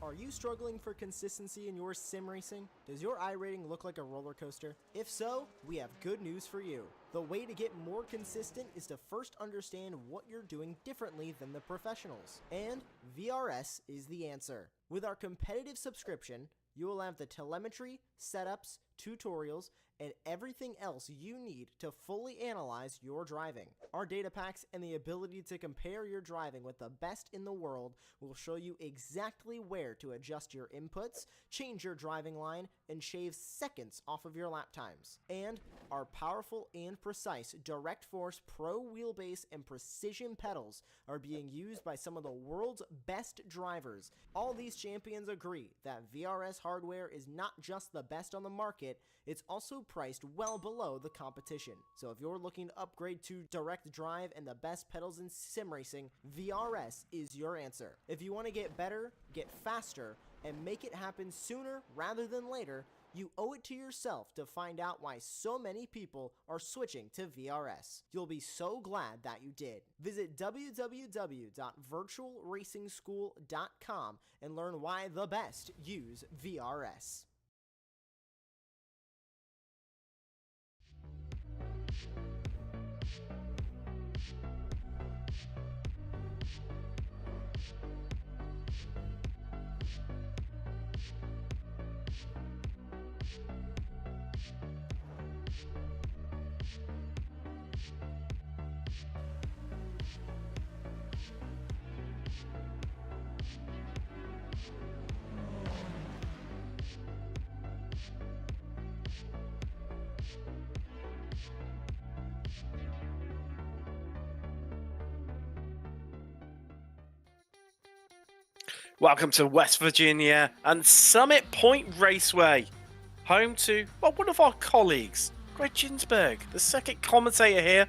Are you struggling for consistency in your sim racing? Does your iRating look like a roller coaster? If so, we have good news for you. The way to get more consistent is to first understand what you're doing differently than the professionals. And VRS is the answer. With our competitive subscription, you will have the telemetry, setups, tutorials, and everything else you need to fully analyze your driving. Our data packs and the ability to compare your driving with the best in the world will show you exactly where to adjust your inputs, change your driving line, and shave seconds off of your lap times. And our powerful and precise Direct Force Pro wheelbase and precision pedals are being used by some of the world's best drivers. All these champions agree that VRS hardware is not just the best on the market, it's also priced well below the competition. So if you're looking to upgrade to direct drive and the best pedals in sim racing, VRS is your answer. If you want to get better, get faster, and make it happen sooner rather than later, you owe it to yourself to find out why so many people are switching to VRS. You'll be so glad that you did. Visit www.virtualracingschool.com and learn why the best use VRS. Welcome to West Virginia and Summit Point Raceway, home to, well, one of our colleagues, Greg Ginsberg, the second commentator here,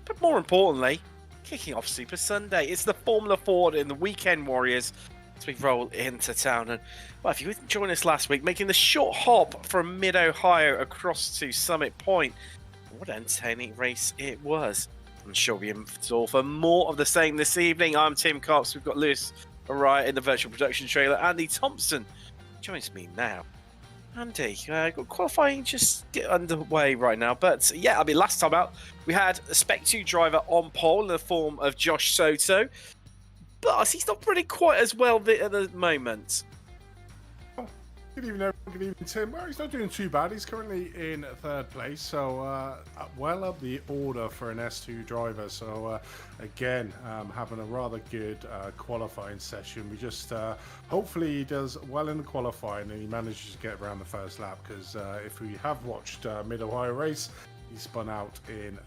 but more importantly, kicking off Super Sunday. It's the Formula Ford in the Weekend Warriors as we roll into town. And, well, if you didn't join us last week, making the short hop from mid-Ohio across to Summit Point, what an entertaining race it was. I'm sure we'll be in store for more of the same this evening. I'm Tim Cox. We've got Lewis Right in the virtual production trailer. Andy Thompson joins me now. Andy, got qualifying just get underway right now, but yeah, I mean, last time out we had a Spec 2 driver on pole in the form of Josh Soto, but he's not running quite as well at the moment. Good evening, everyone. Good evening, Tim. Well, he's not doing too bad. He's currently in third place, so well up the order for an S2 driver. So again, having a rather good qualifying session. We just hopefully he does well in the qualifying and he manages to get around the first lap, because if we have watched Mid-Ohio race, he spun out in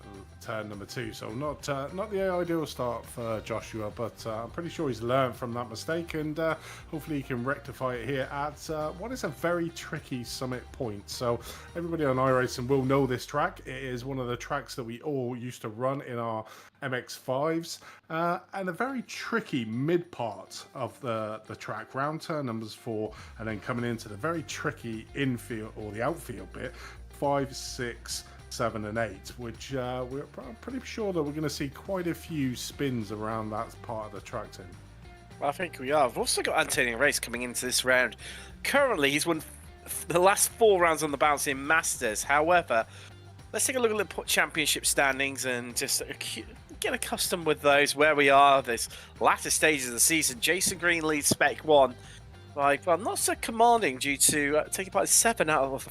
turn number 2, so not the ideal start for Joshua, but I'm pretty sure he's learned from that mistake, and hopefully he can rectify it here at what is a very tricky Summit Point. So everybody on iRacing will know this track. It is one of the tracks that we all used to run in our MX-5s, and a very tricky mid part of the track, round turn numbers 4, and then coming into the very tricky infield or the outfield bit, 5, 6, 7 and 8, which we're pretty sure that we're going to see quite a few spins around that part of the track, Tim. I think we are. We've also got Antonio Race coming into this round. Currently, he's won the last 4 rounds on the bounce in Masters. However, let's take a look at the championship standings and just get accustomed with those, where we are, this latter stages of the season. Jason Green leads Spec 1. Well, not so commanding due to taking part in 7 out of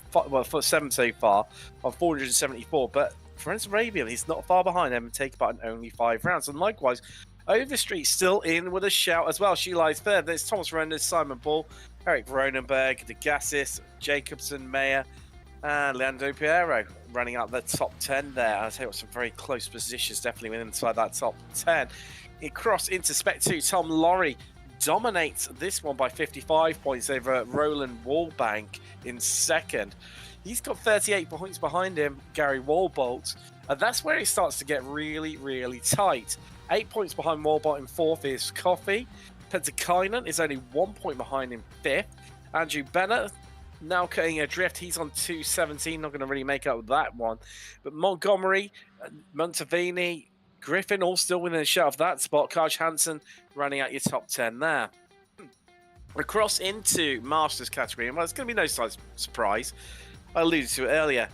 7 so far on 474. But Ferenc Arabian, he's not far behind them and taking part in only 5 rounds. And likewise, Overstreet still in with a shout as well. She lies third. There's Thomas Renders, Simon Ball, Eric Ronenberg, DeGassis, Jacobson, Mayer, and Leandro Piero running out the top 10 there. I'll tell you what, some very close positions, definitely inside that top 10. Across into Spec 2, Tom Laurie dominates this one by 55 points over Roland Wallbank in second. He's got 38 points behind him, Gary Wallbolt, and that's where it starts to get really, really tight. 8 points behind Wallbolt in fourth is Coffey. Pentakainen is only 1 point behind in fifth. Andrew Bennett now cutting adrift. He's on 217, not going to really make up that one. But Montgomery, Montavini, Griffin all still within a shot of that spot. Kaj Hansen running out your top 10 there. Across into Masters category, and well, it's going to be no size surprise. I alluded to it earlier.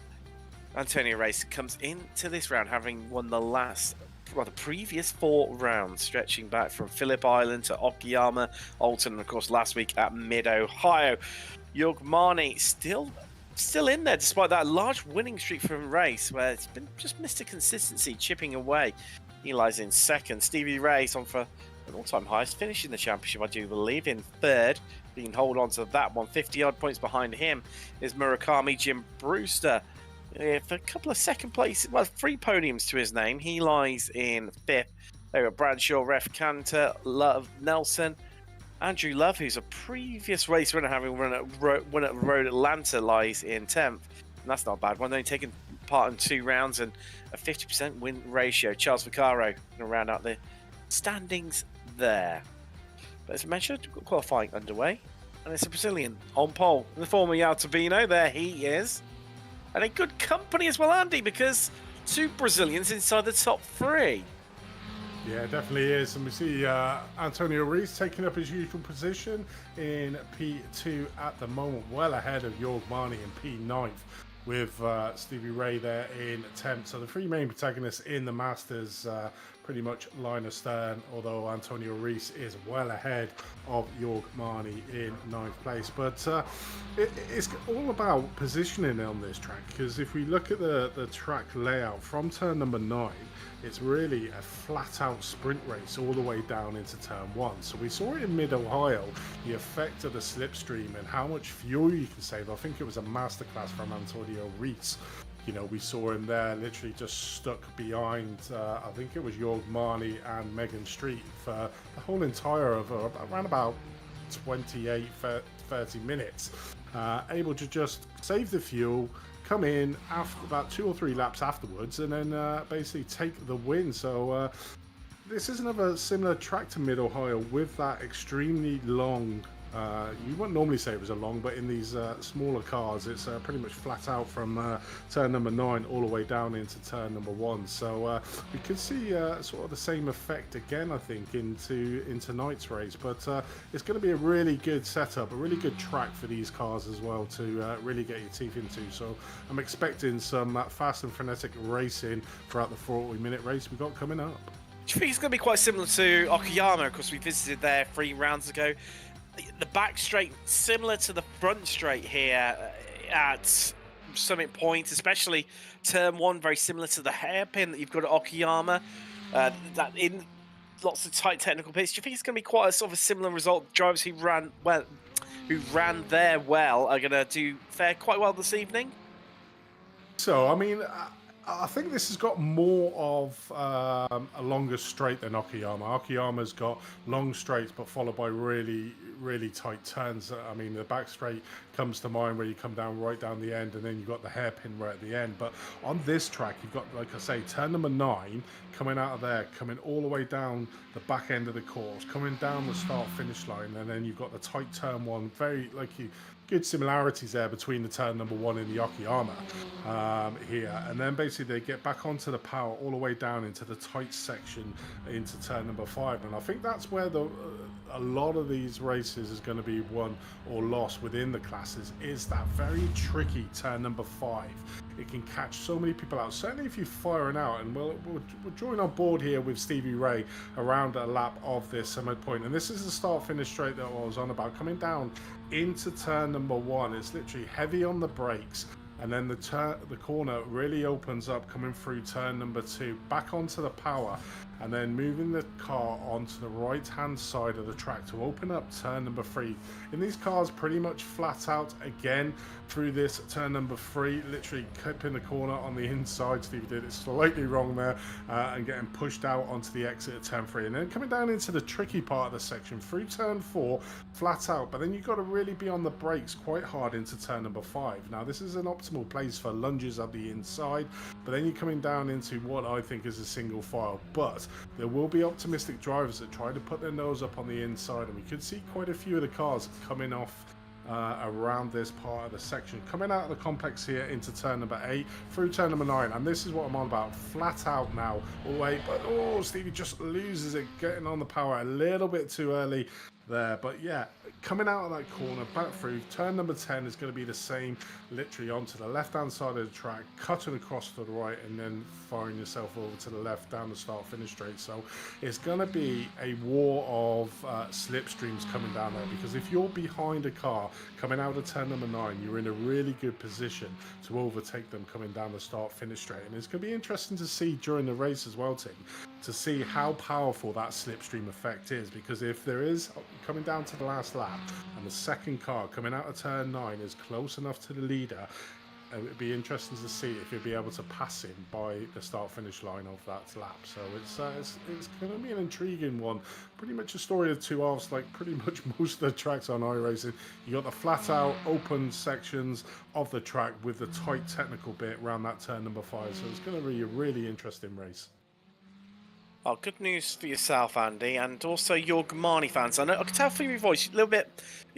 Antonio Race comes into this round having won the previous 4 rounds, stretching back from Phillip Island to Okayama, Alton, and of course last week at Mid-Ohio. Jörg Marni still in there despite that large winning streak from Race, where it's been just Mr. Consistency chipping away. He lies in second. Stevie Ray's on for an all-time highest finish in the championship, I do believe, in third. He can hold on to that one. 50-odd points behind him is Murakami Jim Brewster. For a couple of second place, well, 3 podiums to his name. He lies in 5th. There are Bradshaw, Ref Cantor, Love Nelson. Andrew Love, who's a previous race winner, having won at Road Atlanta, lies in 10th. And that's not a bad one. Only taking part in 2 rounds and a 50% win ratio. Charles Vaccaro going to round out the standings there. But as I mentioned, we've got qualifying underway. And it's a Brazilian on pole. The former Yao Tabino, there he is. And a good company as well, Andy, because 2 Brazilians inside the top 3. Yeah, definitely is. And we see Antonio Reis taking up his usual position in P2 at the moment, well ahead of Jörg Marni in P9th, with Stevie Ray there in 10th. So the 3 main protagonists in the Masters pretty much line astern, although Antonio Reis is well ahead of Jörg Marni in 9th place. But it's all about positioning on this track, because if we look at the track layout from turn number 9, it's really a flat-out sprint race all the way down into turn 1. So we saw it in Mid-Ohio, the effect of the slipstream and how much fuel you can save. I think it was a masterclass from Antonio Reis. You know, we saw him there literally just stuck behind, I think it was Jörg Marni and Megan Street for the whole entire of around about 28, 30 minutes. Able to just save the fuel, come in after about 2 or 3 laps afterwards, and then basically take the win. So this is another similar track to Mid-Ohio with that extremely long, you wouldn't normally say it was a long, but in these smaller cars, it's pretty much flat out from turn number 9 all the way down into turn number 1. So we could see sort of the same effect again, I think, into tonight's race. But it's going to be a really good setup, a really good track for these cars as well to really get your teeth into. So I'm expecting some fast and frenetic racing throughout the 40-minute race we've got coming up. Do you think it's going to be quite similar to Okayama? Of course, we visited there 3 rounds ago. The back straight similar to the front straight here at Summit Point, especially turn 1, very similar to the hairpin that you've got at Okayama. That in lots of tight technical pits. Do you think it's going to be quite a sort of a similar result? Drivers who ran there well are going to fare quite well this evening. So, I mean, I think this has got more of a longer straight than Okayama. Okayama's got long straights, but followed by really, really tight turns. I mean, the back straight comes to mind where you come down right down the end, and then you've got the hairpin right at the end. But on this track, you've got, like I say, turn number 9 coming out of there, coming all the way down the back end of the course, coming down the start-finish line, and then you've got the tight turn 1, very good similarities there between the turn number 1 and the Okayama here. And then basically they get back onto the power all the way down into the tight section into turn number 5. And I think that's where a lot of these races is going to be won or lost within the classes, is that very tricky turn number 5. It can catch so many people out, certainly if you're firing out. And we'll join on board here with Stevie Ray around a lap of this Summit Point. And this is the start-finish straight that I was on about, coming down into turn number 1. It's literally heavy on the brakes, and then the corner really opens up coming through turn number 2, back onto the power, and then moving the car onto the right hand side of the track to open up turn number 3. In these cars, pretty much flat out again through this turn number 3, literally clipping the corner on the inside. Stevie did it slightly wrong there, and getting pushed out onto the exit of turn 3, and then coming down into the tricky part of the section through turn 4, flat out. But then you've got to really be on the brakes quite hard into turn number 5. Now this is an optimal place for lunges up the inside, but then you're coming down into what I think is a single file. But there will be optimistic drivers that try to put their nose up on the inside, and we could see quite a few of the cars coming off around this part of the section, coming out of the complex here into turn number 8 through turn number 9. And this is what I'm on about, flat out now all the way. But Stevie just loses it, getting on the power a little bit too early. there. But yeah, coming out of that corner, back through, turn number 10 is going to be the same, literally onto the left-hand side of the track, cutting across to the right, and then firing yourself over to the left down the start-finish straight. So it's going to be a war of slipstreams coming down there, because if you're behind a car coming out of turn number 9, you're in a really good position to overtake them coming down the start-finish straight. And it's going to be interesting to see during the race as well, Tim, to see how powerful that slipstream effect is, because if there is, coming down to the last lap and the second car coming out of turn 9 is close enough to the leader, it would be interesting to see if you'll be able to pass him by the start-finish line of that lap. So it's going to be an intriguing one. Pretty much a story of two halves, like pretty much most of the tracks on iRacing. You got the flat-out open sections of the track with the tight technical bit around that turn number 5. So it's going to be a really interesting race. Oh, good news for yourself, Andy, and also your Gmani fans. I know I can tell from your voice a little bit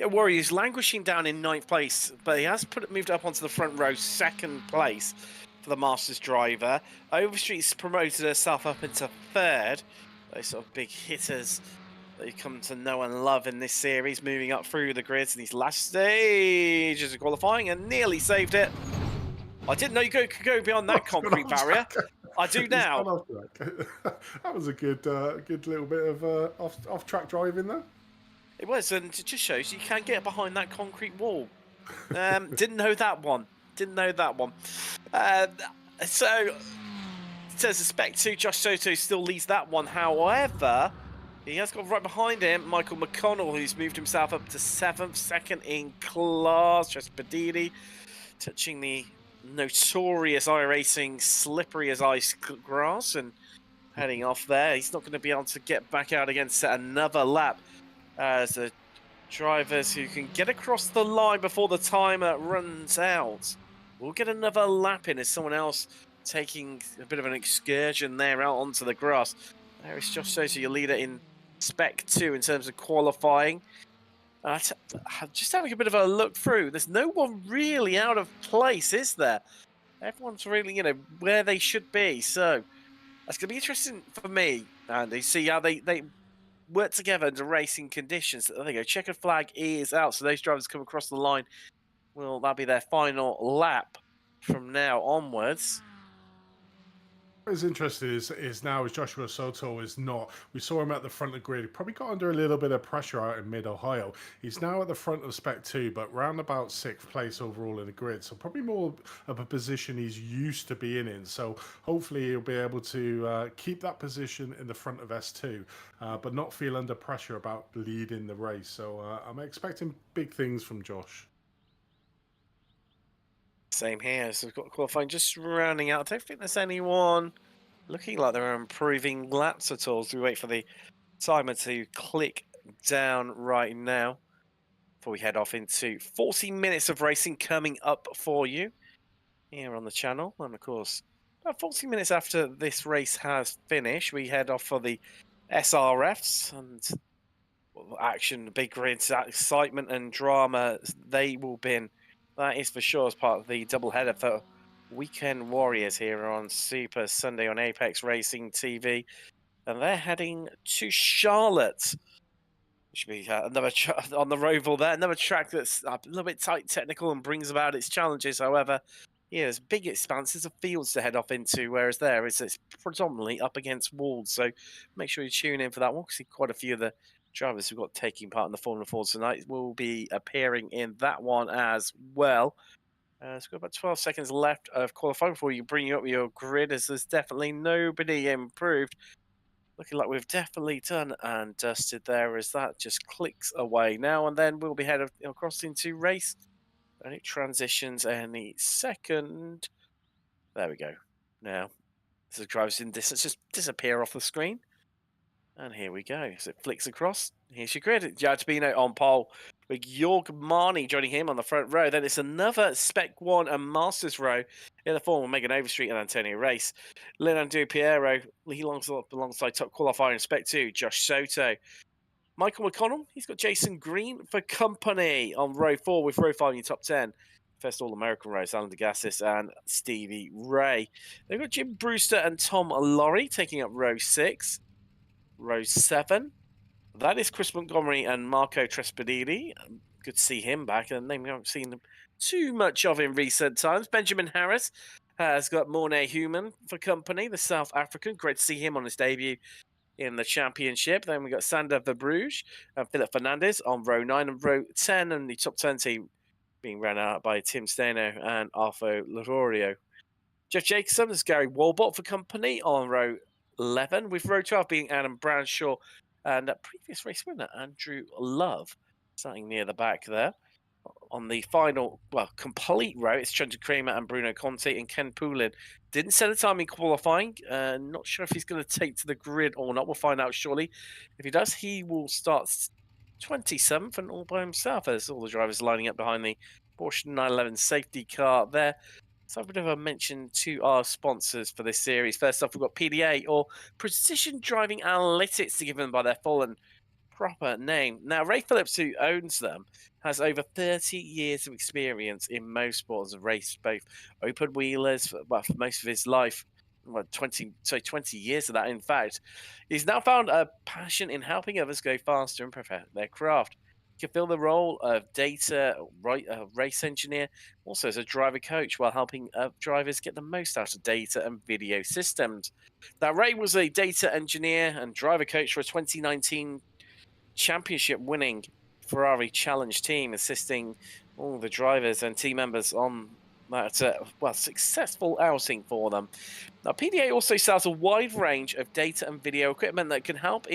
worried. He's languishing down in 9th place, but he has moved up onto the front row, 2nd place for the Masters driver. Overstreet's promoted herself up into 3rd. Those sort of big hitters that you come to know and love in this series, moving up through the grids in these last stages of qualifying, and nearly saved it. I didn't know you could go beyond that concrete barrier. I do now. That was a good little bit of off-track driving there. It was, and it just shows you can get behind that concrete wall. Didn't know that one. So, it says the Spec 2, Josh Soto still leads that one. However, he has got right behind him Michael McConnell, who's moved himself up to 7th, 2nd in class. Just Bedini touching the notorious iRacing slippery as ice grass and heading off there. He's not going to be able to get back out again, set another lap as the drivers who can get across the line before the timer runs out will get another lap in as someone else taking a bit of an excursion there out onto the grass. There is Josh Sosa, your leader in Spec 2 in terms of qualifying. Just having a bit of a look through, there's no one really out of place, is there? Everyone's really, where they should be. So that's going to be interesting for me, Andy, see how they work together under racing conditions. There you go, checkered flag is out, so those drivers come across the line. Well, that'll be their final lap from now onwards. What is interesting is now as Joshua Soto is not. We saw him at the front of the grid. He probably got under a little bit of pressure out in mid-Ohio. He's now at the front of Spec 2, but round about 6th place overall in the grid. So probably more of a position he's used to being in. So hopefully he'll be able to keep that position in the front of S2, but not feel under pressure about leading the race. So I'm expecting big things from Josh. Same here. So we've got qualifying just rounding out. I don't think there's anyone looking like they're improving laps at all. So we wait for the timer to click down right now before we head off into 40 minutes of racing coming up for you here on the channel. And of course, about 40 minutes after this race has finished, we head off for the SRFs and action, big grids, excitement and drama. They will be. That is for sure as part of the doubleheader for Weekend Warriors here on Super Sunday on Apex Racing TV. And they're heading to Charlotte. Should be another on the Roval there. Another track that's a little bit tight technical and brings about its challenges. However, yeah, there's big expanses of fields to head off into, whereas there it's predominantly up against walls. So make sure you tune in for that one. We'll see quite a few of the drivers who've got taking part in the Formula 4 tonight will be appearing in that one as well. So we've got about 12 seconds left of qualifying before you bring up your grid, as there's definitely nobody improved. Looking like we've definitely done and dusted there as that just clicks away now, and then we'll be heading across into race. And it transitions any second. There we go. Now, as the drivers in distance just disappear off the screen. And here we go. So it flicks across. Here's your grid. Jadbino on pole with Jorg Marnie joining him on the front row. Then it's another Spec 1 and Masters row in the form of Megan Overstreet and Antonio Race. Leonardo Piero, he alongside top qualifier in Spec 2, Josh Soto. Michael McConnell, he's got Jason Green for company on row 4 with row 5 in your top 10. First All-American race, Alan DeGassis and Stevie Ray. They've got Jim Brewster and Tom Laurie taking up row 6. Row 7, That is Chris Montgomery and Marco Trespedini. Good to see him back, and we haven't seen them too much of in recent times. Benjamin Harris has got Mornay Human for company, the South African. Great to see him on his debut in the championship. Then we got Sander Verbruge and Philip Fernandez on row 9 and row 10, and the top 10 team being ran out by Tim Steno and Arthur Larorio. Jeff Jacobson is Gary Walbot for company on row 11, with row 12 being Adam Bradshaw and previous race winner Andrew Love starting near the back there. On the final, complete row, it's Trent Kramer and Bruno Conte, and Ken Poulin didn't set a time in qualifying. Not sure if he's going to take to the grid or not. We'll find out shortly. If he does, he will start 27th and all by himself as all the drivers lining up behind the Porsche 911 safety car there. So I've never mentioned to our sponsors for this series. First off, we've got PDA, or Precision Driving Analytics, to give them by their full and proper name. Now, Ray Phillips, who owns them, has over 30 years of experience in motorsports and race, both open wheelers, for most of his life. 20 years of that, in fact. He's now found a passion in helping others go faster and perfect their craft. He can fill the role of data race engineer, also as a driver coach, while helping drivers get the most out of data and video systems. Now, Ray was a data engineer and driver coach for a 2019 championship winning Ferrari Challenge team, assisting all the drivers and team members on that successful outing for them. Now, PDA also sells a wide range of data and video equipment that can help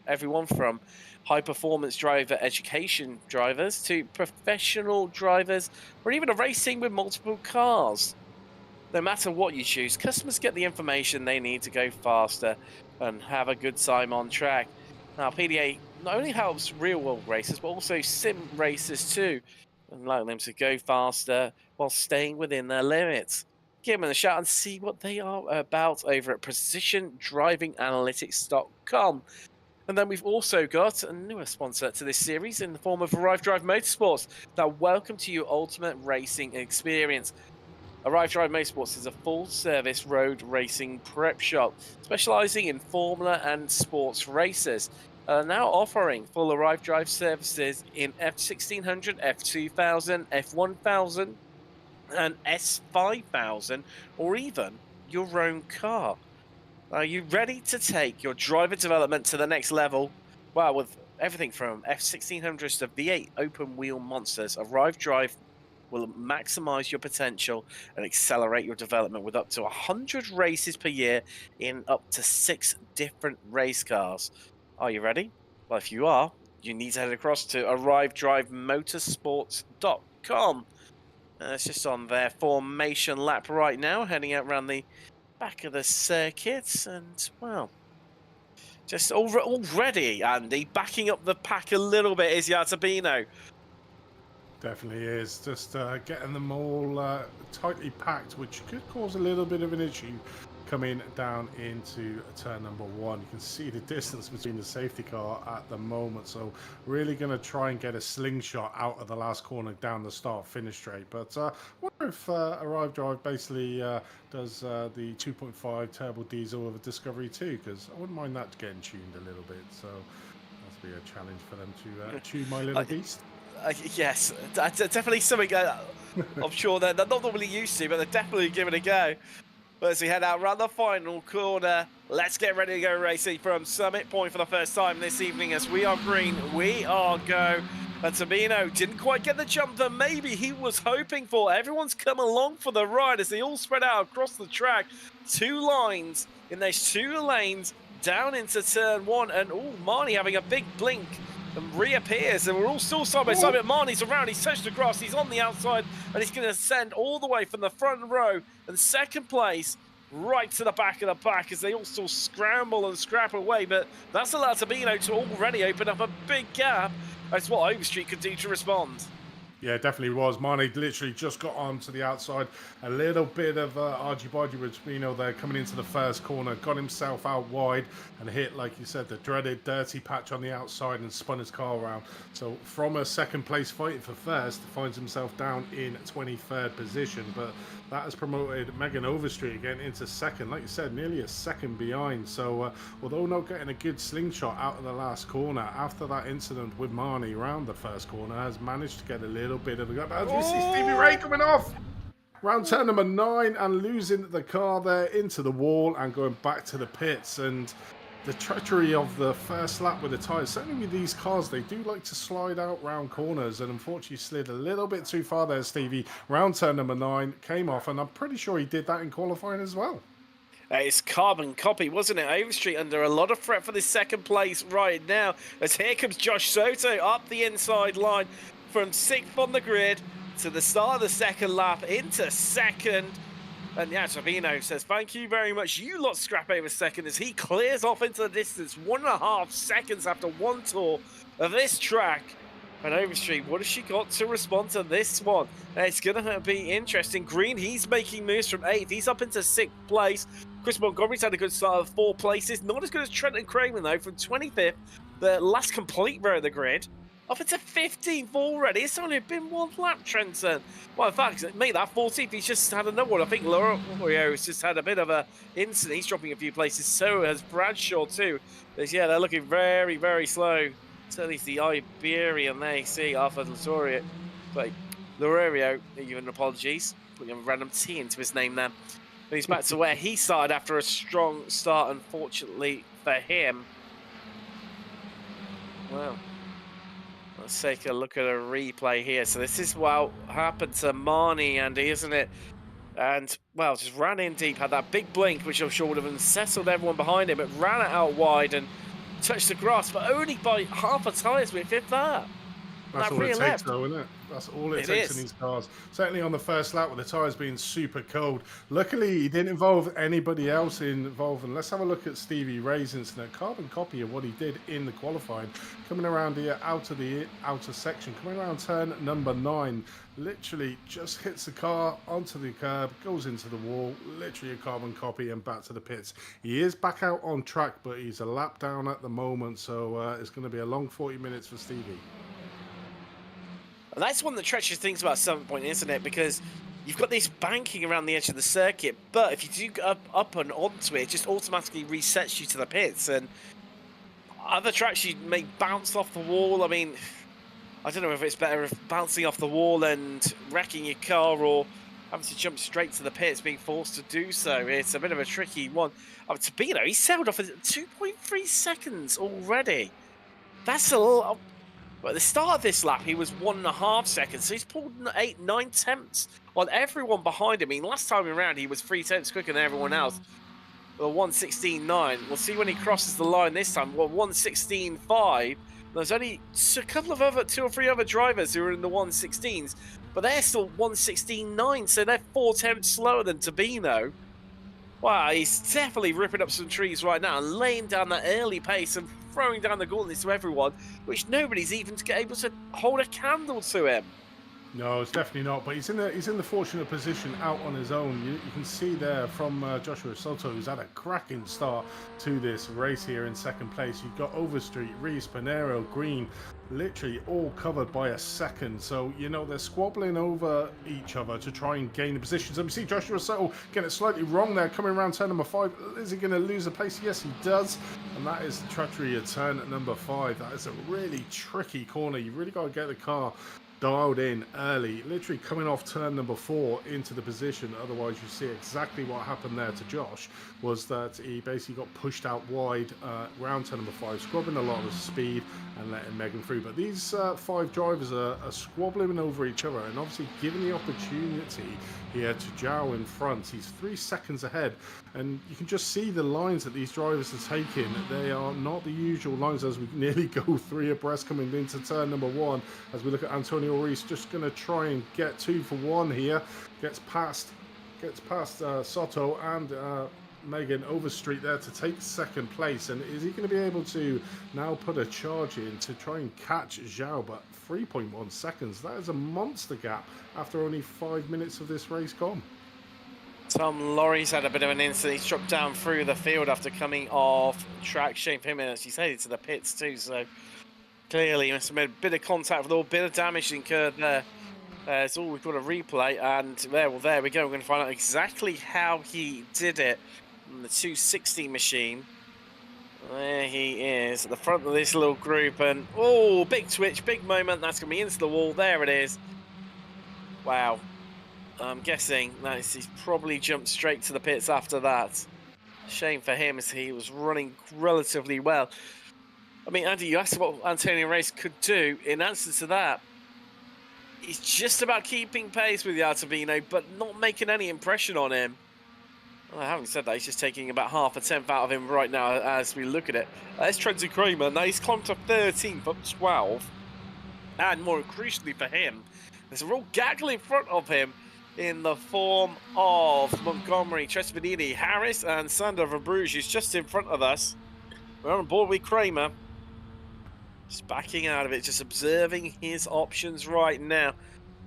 everyone from high-performance driver education drivers to professional drivers, or even a racing with multiple cars. No matter what you choose, customers get the information they need to go faster and have a good time on track. Now, PDA not only helps real-world racers, but also sim racers too, and allowing them to go faster while staying within their limits. Give them a shout and see what they are about over at PrecisionDrivingAnalytics.com. And then we've also got a newer sponsor to this series in the form of Arrive Drive Motorsports. Now, welcome to your ultimate racing experience. Arrive Drive Motorsports is a full-service road racing prep shop, specialising in Formula and sports races. Now offering full Arrive Drive services in F1600, F2000, F1000, and S5000, or even your own car. Are you ready to take your driver development to the next level? Well, with everything from F1600s to V8 open wheel monsters, Arrive Drive will maximize your potential and accelerate your development with up to 100 races per year in up to 6 different race cars. Are you ready? Well, if you are, you need to head across to ArriveDriveMotorsports.com. It's just on their formation lap right now, heading out around the back of the circuit, and well, just already, Andy, backing up the pack a little bit is Yatabino. Definitely is. Just getting them all tightly packed, which could cause a little bit of an issue coming down into turn number 1. You can see the distance between the safety car at the moment, so really going to try and get a slingshot out of the last corner down the start finish straight. But I wonder if Arrive Drive basically does the 2.5 turbo diesel with a Discovery 2, because I wouldn't mind that getting tuned a little bit, so that'll be a challenge for them to tune my little beast. Yes, definitely something I'm sure they're not normally used to, but they're definitely giving it a go. But as we head out around the final corner, let's get ready to go racing from Summit Point for the first time this evening. As we are green, we are go. And Tamino didn't quite get the jump that maybe he was hoping for. Everyone's come along for the ride as they all spread out across the track. 2 lines in those 2 lanes down into turn 1. And Marnie having a big blink and reappears, and we're all still side by side, but Marnie's around, he's touched the grass, he's on the outside, and he's going to ascend all the way from the front row, and second place right to the back of the pack as they all still scramble and scrap away, but that's allowed Tabino to already open up a big gap. That's what Overstreet could do to respond. Yeah, it definitely was. Marnie literally just got on to the outside. A little bit of argy-bargy with Spino there coming into the first corner. Got himself out wide and hit, like you said, the dreaded dirty patch on the outside and spun his car around. So from a second place fighting for first, finds himself down in 23rd position. But that has promoted Megan Overstreet again into second. Like you said, nearly a second behind. So although not getting a good slingshot out of the last corner, after that incident with Marnie around the first corner, has managed to get a little bit of a gap. As we see Stevie Ray coming off round turn number 9 and losing the car there into the wall and going back to the pits. And the treachery of the first lap with the tyres, certainly with these cars, they do like to slide out round corners, and unfortunately slid a little bit too far there, Stevie. Round turn number 9 came off, and I'm pretty sure he did that in qualifying as well. It's carbon copy, wasn't it? Overstreet under a lot of threat for this second place right now, as here comes Josh Soto up the inside line from 6th on the grid to the start of the second lap into second. And yeah, Sabino says, thank you very much. You lot scrap over second as he clears off into the distance. 1.5 seconds after one tour of this track. And Overstreet, what has she got to respond to this one? It's going to be interesting. Green, he's making moves from 8th. He's up into 6th place. Chris Montgomery's had a good start of 4 places. Not as good as Trent and Craven, though, from 25th, the last complete row of the grid. Up into 15th already. It's only been 1 lap, Trenton. Well, in fact, mate, that 14th, he's just had another one. I think L'Oreal's just had a bit of a incident. He's dropping a few places. So has Bradshaw, too. Yeah, they're looking very, very slow. Certainly it's the Iberian there. You see, Arthur Latoria. But L'Oreal, even apologies. Putting a random T into his name there. But he's back to where he started after a strong start, unfortunately, for him. Wow. Let's take a look at a replay here. So this is what happened to Marnie, Andy, isn't it? And, well, just ran in deep, had that big blink, which I'm sure would have settled everyone behind him, but ran it out wide and touched the grass, but only by half a tyre's width, if that. That's all it takes, though, isn't it? That's all it takes in these cars. Certainly on the first lap with the tyres being super cold. Luckily, he didn't involve anybody else involved. And let's have a look at Stevie Ray's incident. Carbon copy of what he did in the qualifying. Coming around here out of the outer section. Coming around turn number 9. Literally just hits the car onto the curb, goes into the wall. Literally a carbon copy and back to the pits. He is back out on track, but he's a lap down at the moment. So it's going to be a long 40 minutes for Stevie. And that's one of the treacherous things about 7 Point, isn't it? Because you've got this banking around the edge of the circuit, but if you do go up and onto it, it just automatically resets you to the pits. And other tracks you may bounce off the wall. I mean, I don't know if it's better if bouncing off the wall and wrecking your car or having to jump straight to the pits, being forced to do so. It's a bit of a tricky one. Tabino, he sailed off at 2.3 seconds already. That's a lot. But at the start of this lap, he was 1.5 seconds, so he's pulled 8, 9 tenths on everyone behind him. I mean, last time around, he was 3 tenths quicker than everyone else. Well, 1:16.9. We'll see when he crosses the line this time. Well, 1:16.5. There's only a couple of 2 or 3 other drivers who are in the 1:16s, but they're still 1:16.9, so they're 4 tenths slower than Tabino. Wow, he's definitely ripping up some trees right now and laying down that early pace and throwing down the gauntlet to everyone, which nobody's even able to hold a candle to him. No, it's definitely not. But he's in the fortunate position out on his own. You can see there from Joshua Soto, who's had a cracking start to this race here in second place. You've got Overstreet, Reese, Panero, Green, literally all covered by a second. So, you know, they're squabbling over each other to try and gain the positions. And we see Joshua Soto getting it slightly wrong there, coming around turn number 5. Is he going to lose a place? Yes, he does. And that is the treachery at turn number 5. That is a really tricky corner. You really got to get the car dialed in early, literally coming off turn number 4 into the position. Otherwise, you see exactly what happened there to Josh, was that he basically got pushed out wide round turn number 5, scrubbing a lot of speed and letting Megan through. But these 5 drivers are squabbling over each other, and obviously given the opportunity here to Zhao in front, he's 3 seconds ahead, and you can just see the lines that these drivers are taking. They are not the usual lines, as we nearly go 3 abreast coming into turn number 1. As we look at Antonio Reese, just going to try and get 2 for 1 here. Gets past Soto and Megan Overstreet there to take second place. And is he going to be able to now put a charge in to try and catch Zhao? But 3.1 seconds, that is a monster gap after only 5 minutes of this race gone. Tom Laurie's had a bit of an incident. He's dropped down through the field after coming off track. Shame for him, and he's headed to the pits too, so clearly he must have made a bit of contact with all, bit of damage incurred there. It's all we've got a replay, and there we go. We're going to find out exactly how he did it on the 260 machine. There he is at the front of this little group, and oh, big twitch, big moment. That's going to be into the wall. There it is. Wow. I'm guessing that he's probably jumped straight to the pits after that. Shame for him, as he was running relatively well. I mean, Andy, you asked what Antonio Race could do. In answer to that, he's just about keeping pace with Yartabino, but not making any impression on him. Well, having said that, he's just taking about half a tenth out of him right now as we look at it. There's Trenton Kramer. Now he's climbed to 13th, up 12. And more crucially for him, there's a real gaggle in front of him in the form of Montgomery, Trespidini, Harris, and Sander Verbruge, who's just in front of us. We're on board with Kramer. Just backing out of it, just observing his options right now.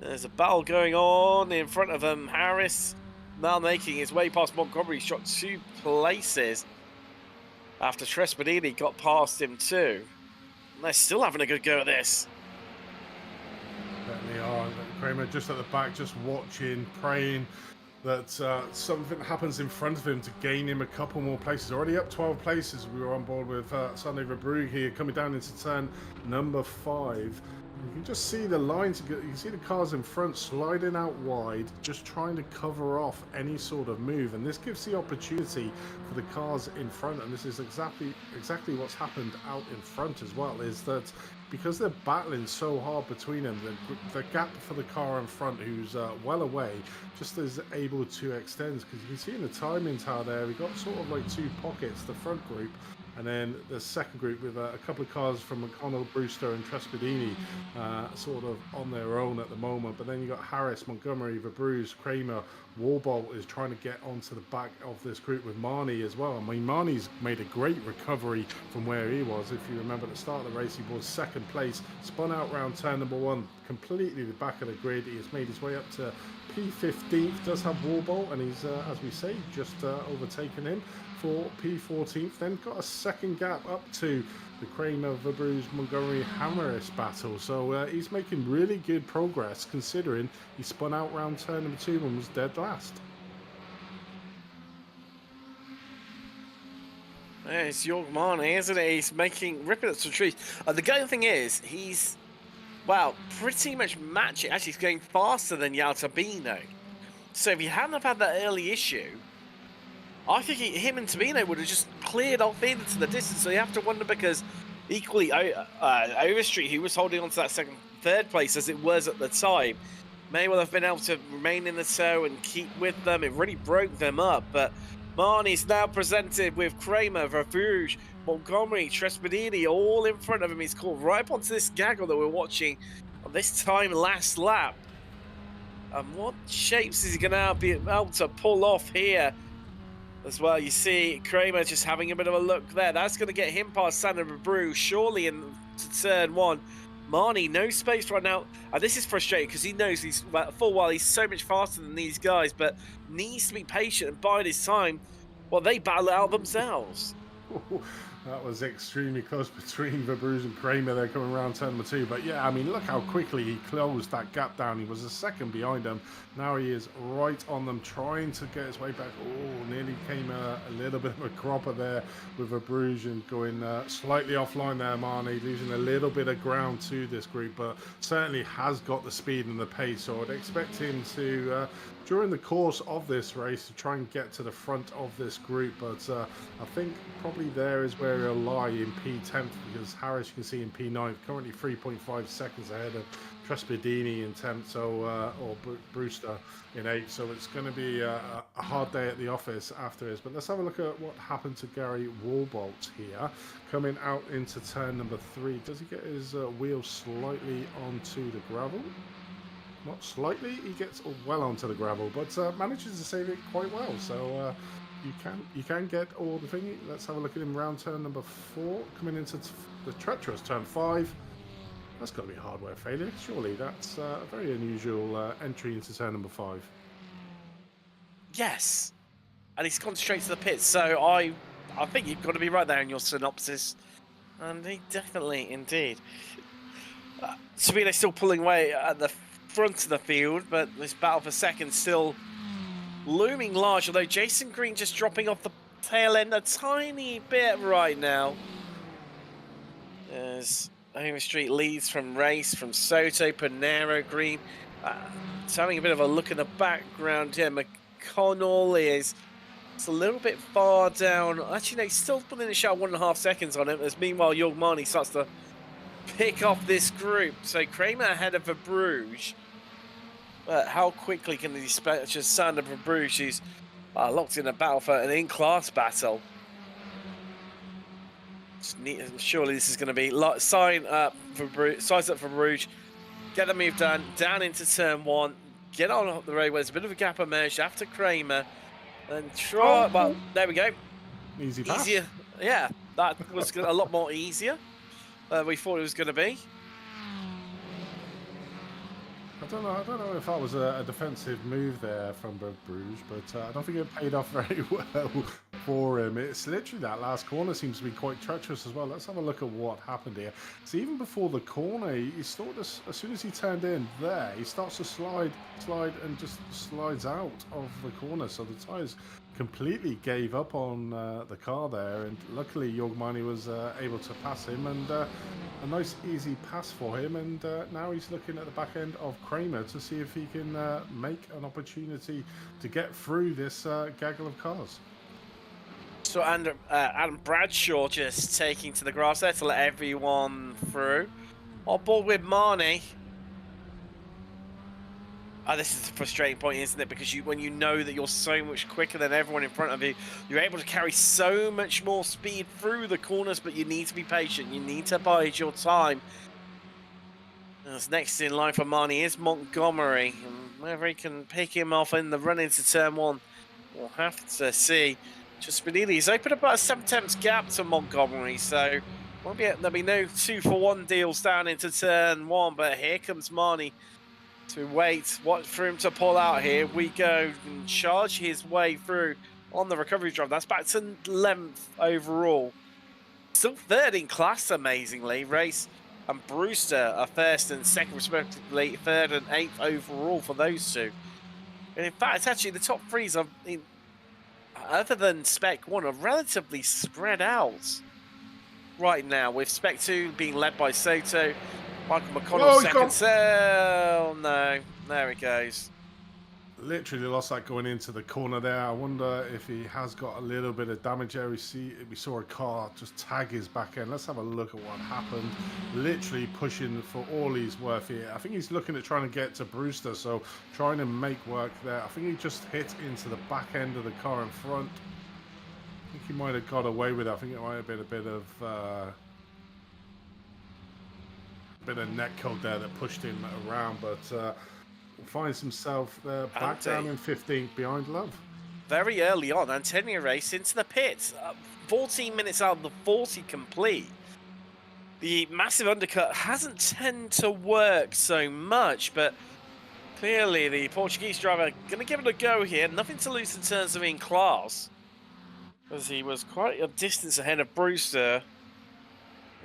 There's a battle going on in front of him. Harris now making his way past Montgomery. He's shot 2 places after Trespidini got past him too. And they're still having a good go at this. Certainly are. Kramer just at the back, just watching, praying that something happens in front of him to gain him a couple more places. Already up 12 places. We were on board with Sunday Verbrugge here, coming down into turn number 5. You can just see the lines, you can see the cars in front sliding out wide, just trying to cover off any sort of move. And this gives the opportunity for the cars in front, and this is exactly what's happened out in front as well, is that because they're battling so hard between them, the gap for the car in front, who's well away, just is able to extend. Because you can see in the timing tower there, we've got sort of like 2 pockets, the front group, and then the second group with a couple of cars from McConnell, Brewster and Trespidini sort of on their own at the moment. But then you got Harris, Montgomery, Verbruge, Kramer, Warbolt is trying to get onto the back of this group with Marnie as well. I mean, Marnie's made a great recovery from where he was. If you remember at the start of the race, he was second place, spun out round turn number 1, completely the back of the grid. He has made his way up to P15, does have Warbolt, and he's, as we say, just overtaken him for P14th. Then got a second gap up to the Kramer, Verbruge, Montgomery, Harris battle. So he's making really good progress, considering he spun out round turn number 2 and was dead last. Yeah, it's York Marnie, isn't it? He's ripping up some trees. The good thing is, he's, well, pretty much matching. Actually, he's going faster than Yartabino. So if he hadn't have had that early issue, I think him and Tabino would have just cleared off into the distance. So you have to wonder, because equally Overstreet, who was holding on to that third place as it was at the time, may well have been able to remain in the tow and keep with them. It really broke them up. But Marnie's now presented with Kramer, Verbruge, Montgomery, Trespidini all in front of him. He's caught right up onto this gaggle that we're watching on this time last lap. And what shapes is he going to be able to pull off here as well? You see Kramer just having a bit of a look there. That's going to get him past Sander Verbruge surely in turn 1. Marnie, no space right now. This is frustrating because he knows he's full well he's so much faster than these guys, but needs to be patient and bide his time while they battle out themselves. That was extremely close between Verbruge and Kramer there coming around turn number 2. But yeah, I mean, look how quickly he closed that gap down. He was a second behind them. Now he is right on them, trying to get his way back. Oh, nearly came a little bit of a cropper there with Verbruge and going slightly offline there, Marnie, losing a little bit of ground to this group, but certainly has got the speed and the pace. So I'd expect him to, during the course of this race, to try and get to the front of this group. But I think probably there is where he'll lie in P10th, because Harris, you can see in P9th, currently 3.5 seconds ahead of Trespidini in 10th, so or Brewster in 8th. So it's going to be a hard day at the office after this. But let's have a look at what happened to Gary Warbolt here, coming out into turn number 3. Does he get his wheel slightly onto the gravel? Not slightly, he gets well onto the gravel, but manages to save it quite well. So you can get all the thingy. Let's have a look at him round turn number 4, coming into the treacherous turn 5. That's got to be a hardware failure. Surely that's a very unusual entry into turn number 5. Yes, and he's gone straight to the pits. So I think you've got to be right there in your synopsis, and he definitely, indeed. Sabine still pulling away at the front of the field, but this battle for second still looming large. Although Jason Green just dropping off the tail end a tiny bit right now. As Overstreet leads from Race, from Soto, Panero, Green. It's having a bit of a look in the background here. McConnell is a little bit far down. Actually, no, he's still putting a shot 1.5 seconds on it. As meanwhile, Yogmani starts to pick off this group. So Kramer ahead of Verbruge. But how quickly can the dispatcher Sander Verbruge, who's locked in a battle for an in-class battle? Surely this is going to be size up for Verbruge. Get the move done, down into turn 1. Get on up the road where there's a bit of a gap emerged after Kramer. And try, well, there we go. Easy pass. Easier. Yeah, that was a lot more easier than we thought it was going to be. I don't know if that was a defensive move there from Bruges, but I don't think it paid off very well for him. It's literally that last corner seems to be quite treacherous as well. Let's have a look at what happened here. So even before the corner, he sort of, as soon as he turned in there, he starts to slide and just slides out of the corner. So the tyres completely gave up on the car there, and luckily Yogmani was able to pass him, and a nice easy pass for him, and now he's looking at the back end of Kramer to see if he can make an opportunity to get through this gaggle of cars. So Adam Bradshaw just taking to the grass there to let everyone through. On board with Marnie. This is a frustrating point, isn't it? Because when you know that you're so much quicker than everyone in front of you, you're able to carry so much more speed through the corners, but you need to be patient. You need to bide your time. As next in line for Marnie is Montgomery. And whether he can pick him off in the run into turn 1, we'll have to see. Just Benili, he's opened about a 7/10 gap to Montgomery, so there'll be no 2-for-1 deals down into turn 1, but here comes Marnie to wait, watch for him to pull out. Here we go, and charge his way through on the recovery drive. That's back to 11th overall. Still third in class, amazingly. Race and Brewster are first and second, respectively, third and 8th overall for those two. And in fact, actually, the top threes are, other than Spec 1, are relatively spread out right now, with Spec 2 being led by Soto. Michael McConnell second. Oh no, there he goes. Literally lost that going into the corner there. I wonder if he has got a little bit of damage there. We saw a car just tag his back end. Let's have a look at what happened. Literally pushing for all he's worth here. I think he's looking at trying to get to Brewster, so trying to make work there. I think he just hit into the back end of the car in front. I think he might have got away with it. I think it might have been a bit of neck code there that pushed him around, but finds himself back down in 15th behind Love. Very early on, Antonio Race into the pits. 14 minutes out of the 40 complete. The massive undercut hasn't tended to work so much, but clearly the Portuguese driver going to give it a go here. Nothing to lose in terms of in class, as he was quite a distance ahead of Brewster.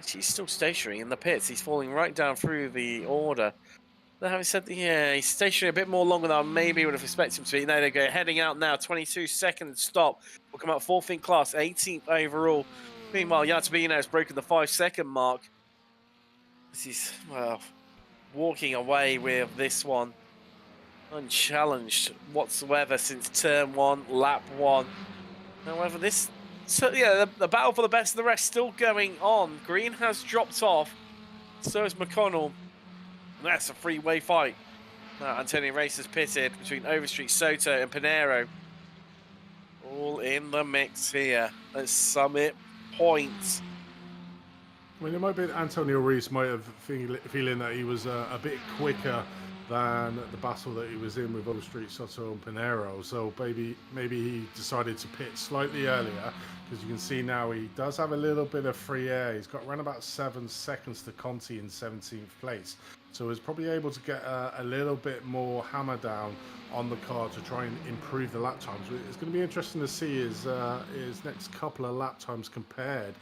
He's still stationary in the pits. He's falling right down through the order. Now, having said that, yeah, he's stationary a bit more longer than I maybe would have expected him to be. There they go, heading out now. 22-second stop. Will come out 4th in class, 18th overall. Meanwhile, Yatabino has broken the 5-second mark. He's, well, walking away with this one unchallenged whatsoever since turn 1, lap 1. However, this... So, yeah, the battle for the best of the rest still going on. Green has dropped off. So is McConnell. And that's a three-way fight. Now, Antonio Race has pitted between Overstreet, Soto, and Panero. All in the mix here at Summit Point. I mean, it might be that Antonio Reese might have feeling that he was a bit quicker than the battle that he was in with Overstreet, Soto, and Pinero. So maybe he decided to pit slightly earlier, because you can see now he does have a little bit of free air. He's got around about 7 seconds to Conti in 17th place. So he's probably able to get a little bit more hammer down on the car to try and improve the lap times. It's going to be interesting to see his next couple of lap times compared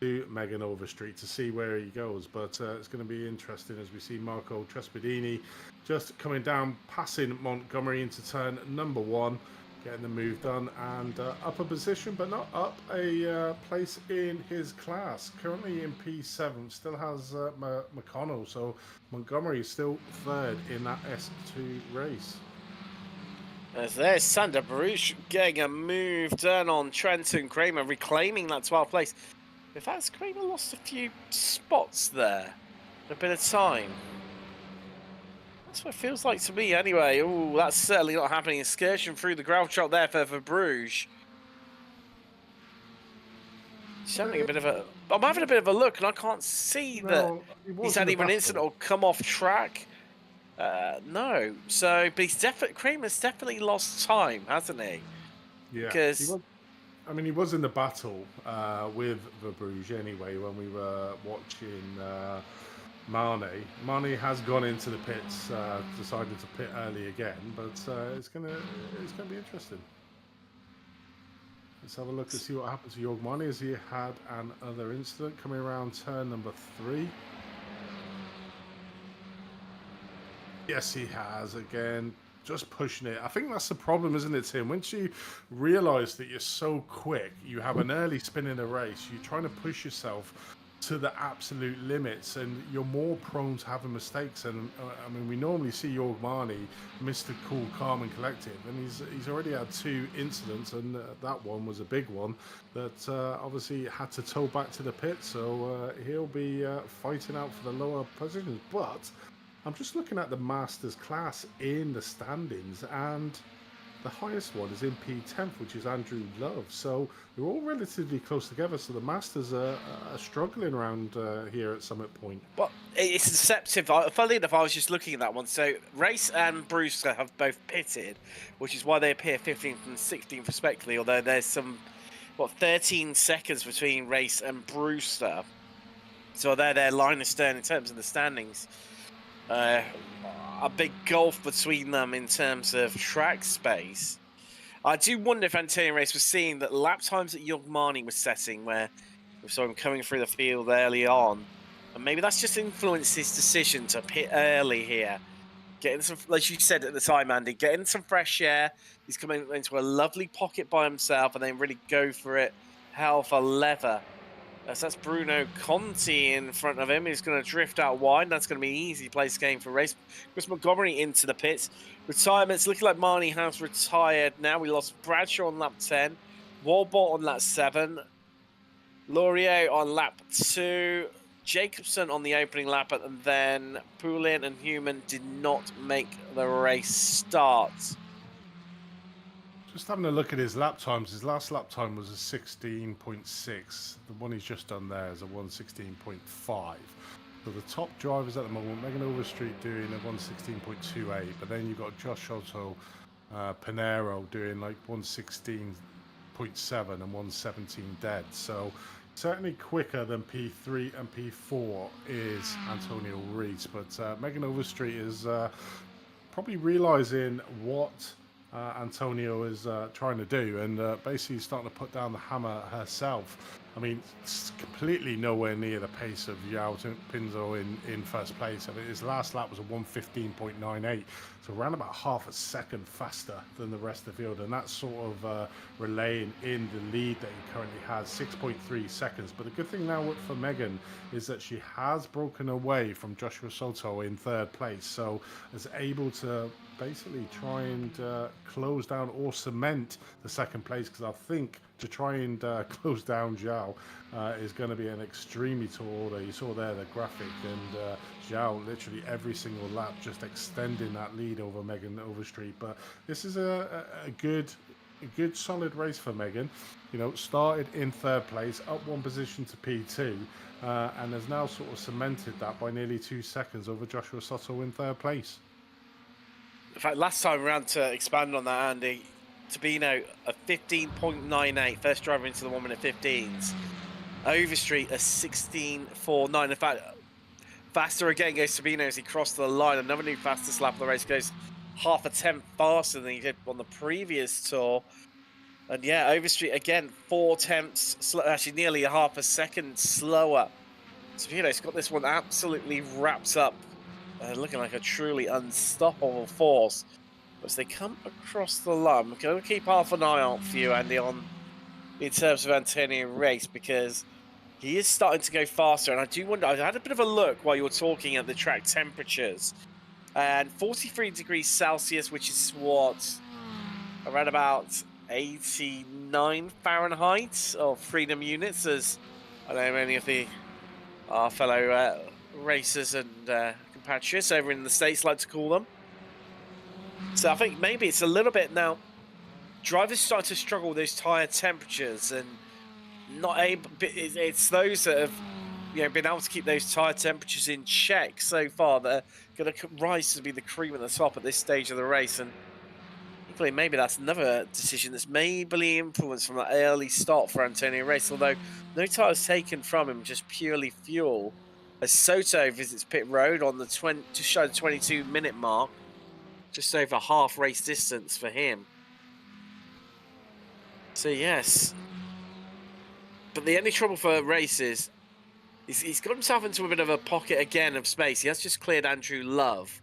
to Megan Overstreet, to see where he goes. But it's going to be interesting as we see Marco Trespedini just coming down, passing Montgomery into turn number 1, getting the move done, and up a position, but not up a place in his class. Currently in P7, still has McConnell, so Montgomery is still 3rd in that S2 race. As there's Sander Baruch getting a move done on Trenton Kramer, reclaiming that 12th place. In fact, Kramer lost a few spots there, a bit of time. That's what it feels like to me anyway. Oh, that's certainly not happening. Excursion through the gravel trap there for Bruges. He's having a bit of a... I'm having a bit of a look and I can't see that he's had even an incident or come off track. No. So, but he's Kramer's definitely lost time, hasn't he? Yeah. Because... he was in the battle with the Bruges anyway when we were watching Marnie. Marnie has gone into the pits, decided to pit early again, but it's gonna be interesting. Let's have a look and see what happened to Jorg Marnie, as he had another incident coming around turn number 3. Yes, he has again. Just pushing it. I think that's the problem, isn't it, Tim? Once you realise that you're so quick, you have an early spin in a race, you're trying to push yourself to the absolute limits, and you're more prone to having mistakes. And we normally see Jorg Marnie, Mr. Cool, Calm and Collective, and he's already had 2 incidents, and that one was a big one that obviously had to tow back to the pit. So he'll be fighting out for the lower positions. But I'm just looking at the Masters class in the standings, and the highest one is in P10th, which is Andrew Love. So they're all relatively close together. So the Masters are struggling around here at Summit Point. Well, it's deceptive. Funnily enough, I was just looking at that one. So Race and Brewster have both pitted, which is why they appear 15th and 16th respectively, although there's some, 13 seconds between Race and Brewster. So they're their line astern in terms of the standings. A big gulf between them in terms of track space. I do wonder if Antonio Race was seeing that lap times that Jorg Marnie was setting, where we saw him coming through the field early on, and maybe that's just influenced his decision to pit early here. Getting some, like you said at the time, Andy, getting some fresh air. He's coming into a lovely pocket by himself and then really go for it, hell for leather. So that's Bruno Conti in front of him. He's going to drift out wide. That's going to be an easy place game for race. Chris Montgomery into the pits. Retirements looking like Marnie has retired now. We lost Bradshaw on lap 10. Walbot on lap 7. Laurier on lap 2. Jacobson on the opening lap. And then Poulin and Human did not make the race start. Just having a look at his lap times. His last lap time was a 16.6. The one he's just done there is a 116.5. So the top drivers at the moment, Megan Overstreet doing a 116.28, but then you've got Josh Otto, Pinero doing like 116.7 and 117 dead. So certainly quicker than P3 and P4 is Antonio Rees. But Megan Overstreet is probably realising what Antonio is trying to do, and basically starting to put down the hammer herself. I mean, it's completely nowhere near the pace of João Pinto in first place. I mean, his last lap was a 1:15.98, so around about half a second faster than the rest of the field, and that's sort of relaying in the lead that he currently has, 6.3 seconds. But the good thing now for Megan is that she has broken away from Joshua Soto in third place, so is able to basically try and close down or cement the second place, because I think to try and close down João is going to be an extremely tall order. You saw there the graphic, and João literally every single lap just extending that lead over Megan Overstreet. But this is a good solid race for Megan. You know, started in third place, up one position to P2, and has now sort of cemented that by nearly 2 seconds over Joshua Soto in third place. In fact, last time around, to expand on that, Andy, Tabino a 15.98, first driver into the 1 minute 15s. Overstreet a 16.49. In fact, faster again goes Tabino as he crossed the line. Another new fastest lap of the race, goes half a tenth faster than he did on the previous tour. And yeah, Overstreet again 4 tenths, actually nearly a half a second slower. Tabino's got this one absolutely wrapped up, looking like a truly unstoppable force. As they come across the line, we're going to keep half an eye out for you, Andy, in terms of Antonio Race, because he is starting to go faster. And I do wonder, I had a bit of a look while you were talking at the track temperatures, and 43 degrees Celsius, which is what, around about 89 Fahrenheit of freedom units, as I know many of our fellow racers and compatriots over in the States like to call them. So I think maybe it's a little bit now. Drivers start to struggle with those tyre temperatures, and not able. It's those that have, been able to keep those tyre temperatures in check so far that are going to rise to be the cream at the top at this stage of the race. And equally, maybe that's another decision that's maybe influenced from that early start for Antonio Race. Although no tyres taken from him, just purely fuel. As Soto visits pit road on the just shy of the 22-minute mark. Just over half race distance for him. So yes. But the only trouble for Race is he's got himself into a bit of a pocket again of space. He has just cleared Andrew Love,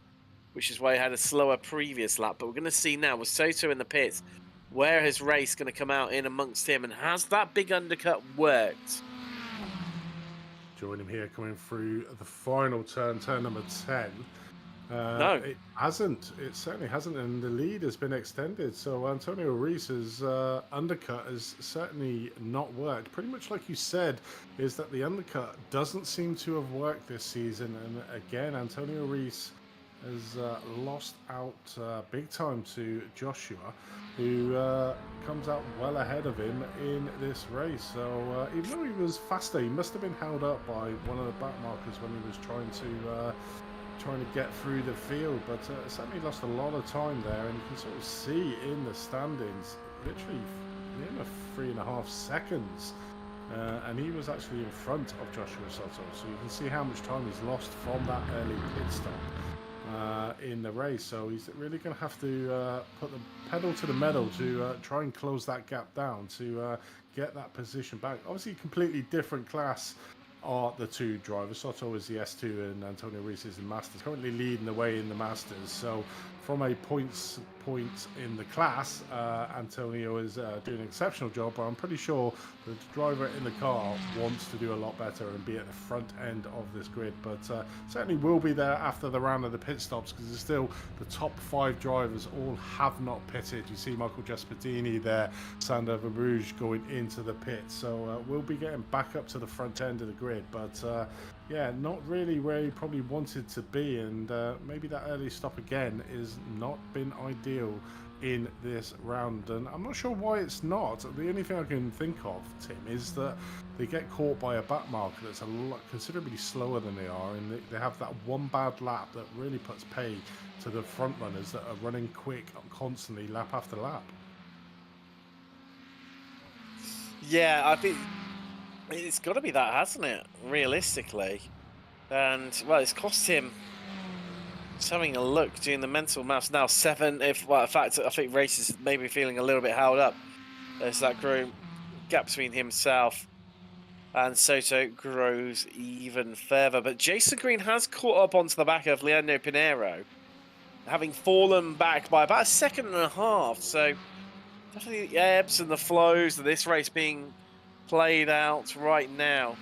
which is why he had a slower previous lap. But we're going to see now with Soto in the pits, where his Race going to come out in amongst him, and has that big undercut worked? Join him here coming through the final turn number 10. No, it hasn't. It certainly hasn't, and the lead has been extended. So Antonio Reese's undercut has certainly not worked. Pretty much like you said, is that the undercut doesn't seem to have worked this season. And again, Antonio Reese has lost out big time to Joshua, who comes out well ahead of him in this race. So even though he was faster, he must have been held up by one of the back markers when he was trying to get through the field, but certainly lost a lot of time there, and you can sort of see in the standings literally near 3.5 seconds, and he was actually in front of Joshua Soto, so you can see how much time he's lost from that early pit stop in the race. So he's really going to have to put the pedal to the metal to try and close that gap down to get that position back. Obviously completely different class are the two drivers. Soto is the S2 and Antonio Reese is the Masters, currently leading the way in the Masters. So from a points in the class, Antonio is doing an exceptional job, but I'm pretty sure the driver in the car wants to do a lot better and be at the front end of this grid, but certainly will be there after the round of the pit stops, because it's still the top 5 drivers all have not pitted. You see Michael Jaspertini there, Sander Verbrugge going into the pit, so we'll be getting back up to the front end of the grid, but yeah, not really where he probably wanted to be, and maybe that early stop again is not been ideal in this round, and I'm not sure why it's not. The only thing I can think of, Tim, is that they get caught by a back marker that's a lot considerably slower than they are, and they have that one bad lap that really puts pay to the front runners that are running quick constantly lap after lap. Yeah, I think it's got to be that, hasn't it, realistically? And well, it's cost him. Just having a look, doing the mental maths now, 7. In fact, I think Race is maybe feeling a little bit held up. There's that gap between himself and Soto grows even further. But Jason Green has caught up onto the back of Leandro Pinheiro, having fallen back by about 1.5 seconds. So definitely the ebbs and the flows of this race being played out right now.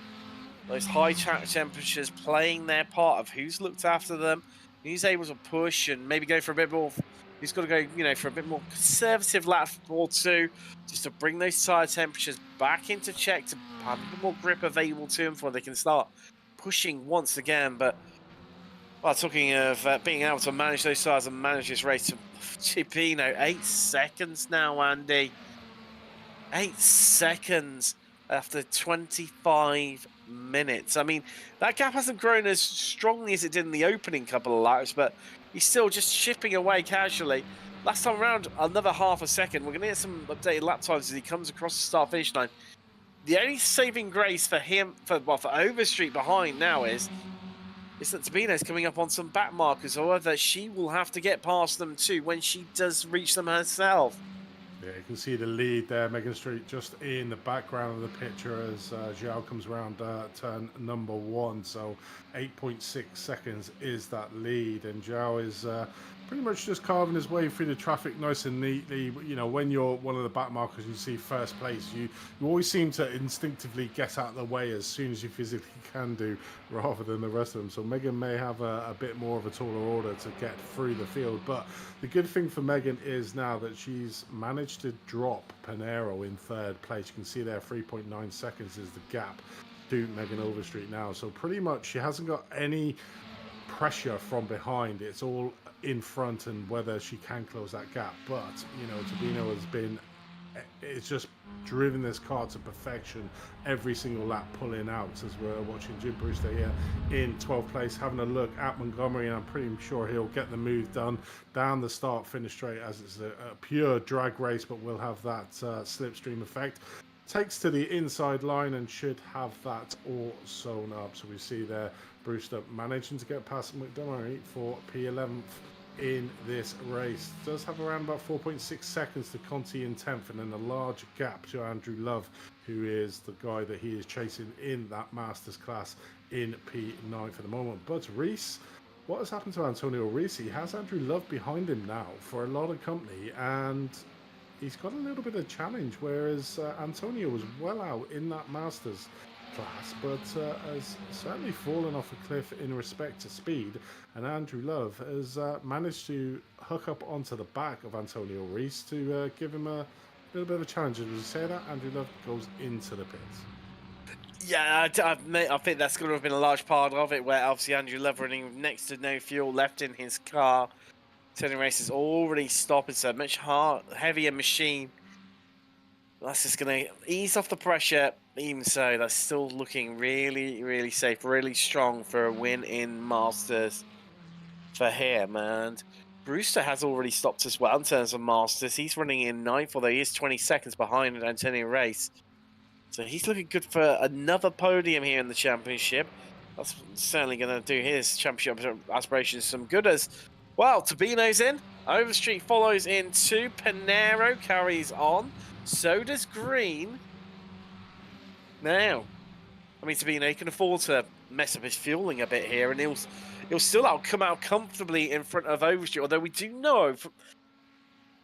Those high track temperatures playing their part of who's looked after them, who's able to push and maybe go for a bit more. Who's got to go, for a bit more conservative lap or two, just to bring those tyre temperatures back into check, to have a bit more grip available to them before they can start pushing once again. But well, talking of being able to manage those tyres and manage this race, to Chipino, 8 seconds now, Andy. 8 seconds after 25 minutes. I mean, that gap hasn't grown as strongly as it did in the opening couple of laps, but He's still just chipping away casually. Last time around, another half a second. We're going to get some updated lap times as he comes across the start-finish line. The only saving grace for him, for Overstreet behind now is that Tabino's coming up on some back markers. However, she will have to get past them too when she does reach them herself. Yeah, you can see the lead there, Megan Street, just in the background of the picture as Zhao comes around turn number 1. So 8.6 seconds is that lead, and Zhao is pretty much just carving his way through the traffic nice and neatly. You know, when you're one of the back markers, you see first place, you always seem to instinctively get out of the way as soon as you physically can do, rather than the rest of them. So Megan may have a bit more of a taller order to get through the field, but the good thing for Megan is now that she's managed to drop Panero in third place. You can see there 3.9 seconds is the gap to Megan Overstreet now. So pretty much she hasn't got any pressure from behind. It's all in front and whether she can close that gap. But, you know, Tabino has been, it's just driven this car to perfection every single lap, pulling out, as we're watching Jim Brewster here in 12th place, having a look at Montgomery, and I'm pretty sure he'll get the move done down the start finish straight, as it's a pure drag race, but we'll have that slipstream effect. Takes to the inside line and should have that all sewn up. So we see there Brewster managing to get past Montgomery for P11th in this race. Does have around about 4.6 seconds to Conti in 10th, and then a large gap to Andrew Love, who is the guy that he is chasing in that Masters class in P9 for the moment. But Reese, what has happened to Antonio Reese? He has Andrew Love behind him now for a lot of company, and he's got a little bit of challenge, whereas Antonio was well out in that Masters class, but has certainly fallen off a cliff in respect to speed, and Andrew Love has managed to hook up onto the back of Antonio Reese to give him a little bit of a challenge. As we say that, Andrew Love goes into the pits. Yeah, I think that's going to have been a large part of it, where obviously Andrew Love running next to no fuel left in his car. Turning race is already stopped. It's a much heavier machine. That's just going to ease off the pressure. Even so, that's still looking really, really safe, really strong for a win in Masters for him. And Brewster has already stopped as well in terms of Masters. He's running in 9th, although he is 20 seconds behind Antonio Race. So he's looking good for another podium here in the championship. That's certainly going to do his championship aspirations some good as well. Tabino's in. Overstreet follows in too. Panero carries on. So does Green. Now, I mean, Tabino can afford to mess up his fueling a bit here, and he'll still come out comfortably in front of Overstreet. Although we do know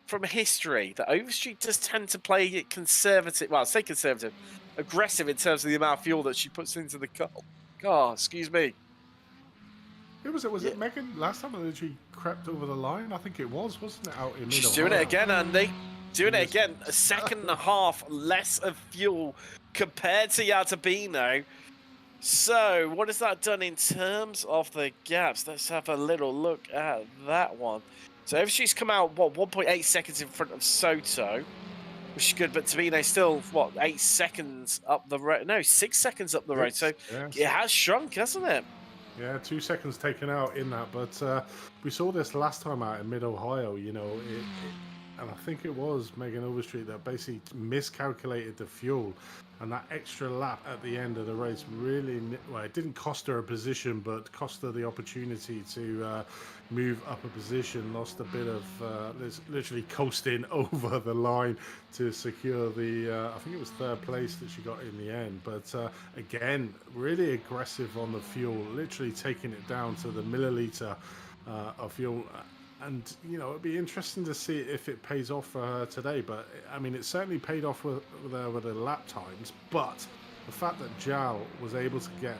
from history that Overstreet does tend to play it conservative. Well, I say conservative, aggressive in terms of the amount of fuel that she puts into the car. Excuse me. Was it Megan last time that she crept over the line? I think it was, wasn't it? Out in She's doing it again, Andy. Doing it again. A second and a half less of fuel compared to Tabino. So, what has that done in terms of the gaps? Let's have a little look at that one. So, Overstreet's come out, 1.8 seconds in front of Soto, which is good, but Tabino still, 8 seconds up the road? No, 6 seconds up the road. So, yes. It has shrunk, hasn't it? Yeah, 2 seconds taken out in that, but we saw this last time out in Mid-Ohio, you know, and I think it was Megan Overstreet that basically miscalculated the fuel, and that extra lap at the end of the race really, well, it didn't cost her a position, but cost her the opportunity to move up a position, lost a bit of literally coasting over the line to secure the, I think it was 3rd place that she got in the end. But again, really aggressive on the fuel, literally taking it down to the milliliter of fuel. And, you know, it'd be interesting to see if it pays off for her today. But, I mean, it certainly paid off with the lap times. But the fact that Zhao was able to get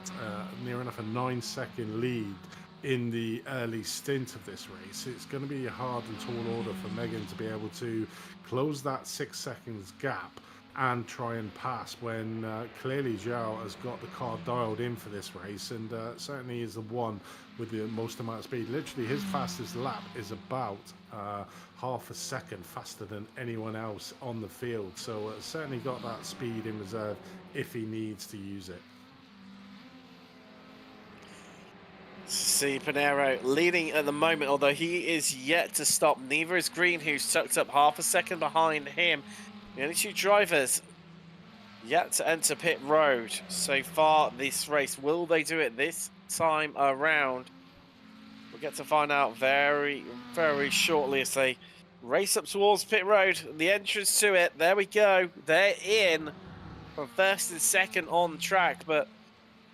near enough a 9-second lead in the early stint of this race, it's going to be a hard and tall order for Megan to be able to close that 6 seconds gap and try and pass when clearly Zhao has got the car dialed in for this race, and certainly is the one with the most amount of speed. Literally his fastest lap is about half a second faster than anyone else on the field, so certainly got that speed in reserve if he needs to use it. See Pinero leading at the moment, although he is yet to stop. Neither is Green, who's tucked up half a second behind him. The only two drivers yet to enter pit road so far this race. Will they do it this time around? We'll get to find out very, very shortly as they race up towards pit road. The entrance to it, there we go. They're in from first and second on track, but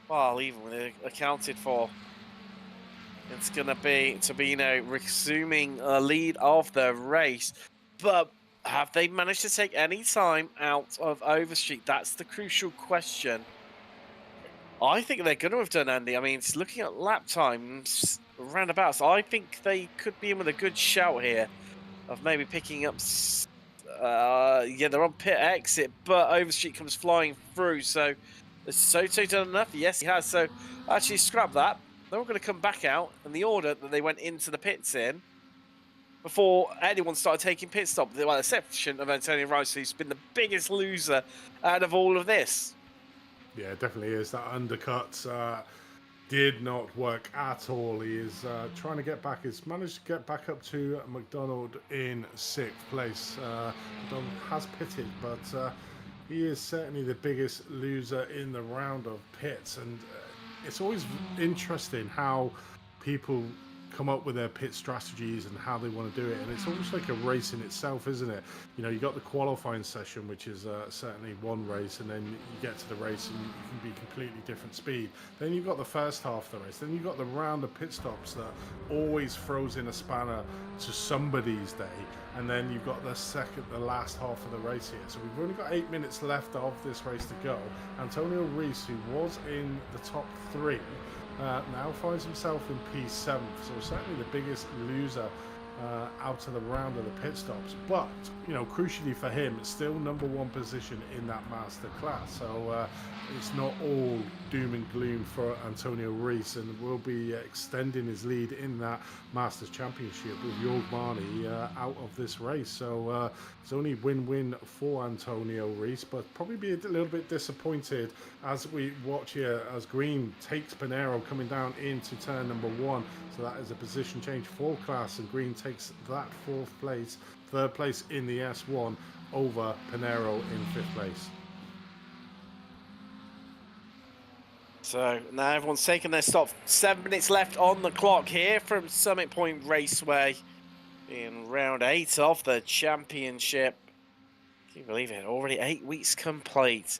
well, even when they're accounted for, it's going to be Tabino resuming a lead of the race. But have they managed to take any time out of Overstreet? That's the crucial question. I think they're going to have done, Andy. I mean, it's looking at lap times, roundabouts. I think they could be in with a good shout here of maybe picking up... yeah, they're on pit exit, but Overstreet comes flying through. So has Soto done enough? Yes, he has. So actually, scrap that. They're all going to come back out in the order that they went into the pits in before anyone started taking pit stop. Well, exception of Antonio Rice, who's been the biggest loser out of all of this. Yeah, it definitely is. That undercut did not work at all. He is trying to get back. He's managed to get back up to McDonald in 6th place. McDonald has pitted, but he is certainly the biggest loser in the round of pits. And it's always interesting how people come up with their pit strategies and how they want to do it, and it's almost like a race in itself, isn't it? You know, you got the qualifying session, which is certainly one race, and then you get to the race and you can be completely different speed. Then you've got the first half of the race, then you've got the round of pit stops that always throws in a spanner to somebody's day, and then you've got the last half of the race here. So we've only got 8 minutes left of this race to go. Antonio Rees, who was in the top 3, now finds himself in P7, so certainly the biggest loser out of the round of the pit stops. But, you know, crucially for him, it's still #1 position in that master class. So it's not all doom and gloom for Antonio Rees, and will be extending his lead in that Masters Championship with Jorg Marni out of this race. So it's only win-win for Antonio Rees, but probably be a little bit disappointed as we watch here as Green takes Pinero coming down into turn #1. So that is a position change for class, and Green takes that 4th place, 3rd place in the S1 over Pinero in 5th place. So now everyone's taken their stop. 7 minutes left on the clock here from Summit Point Raceway in round 8 of the championship. Can you believe it? Already 8 weeks complete.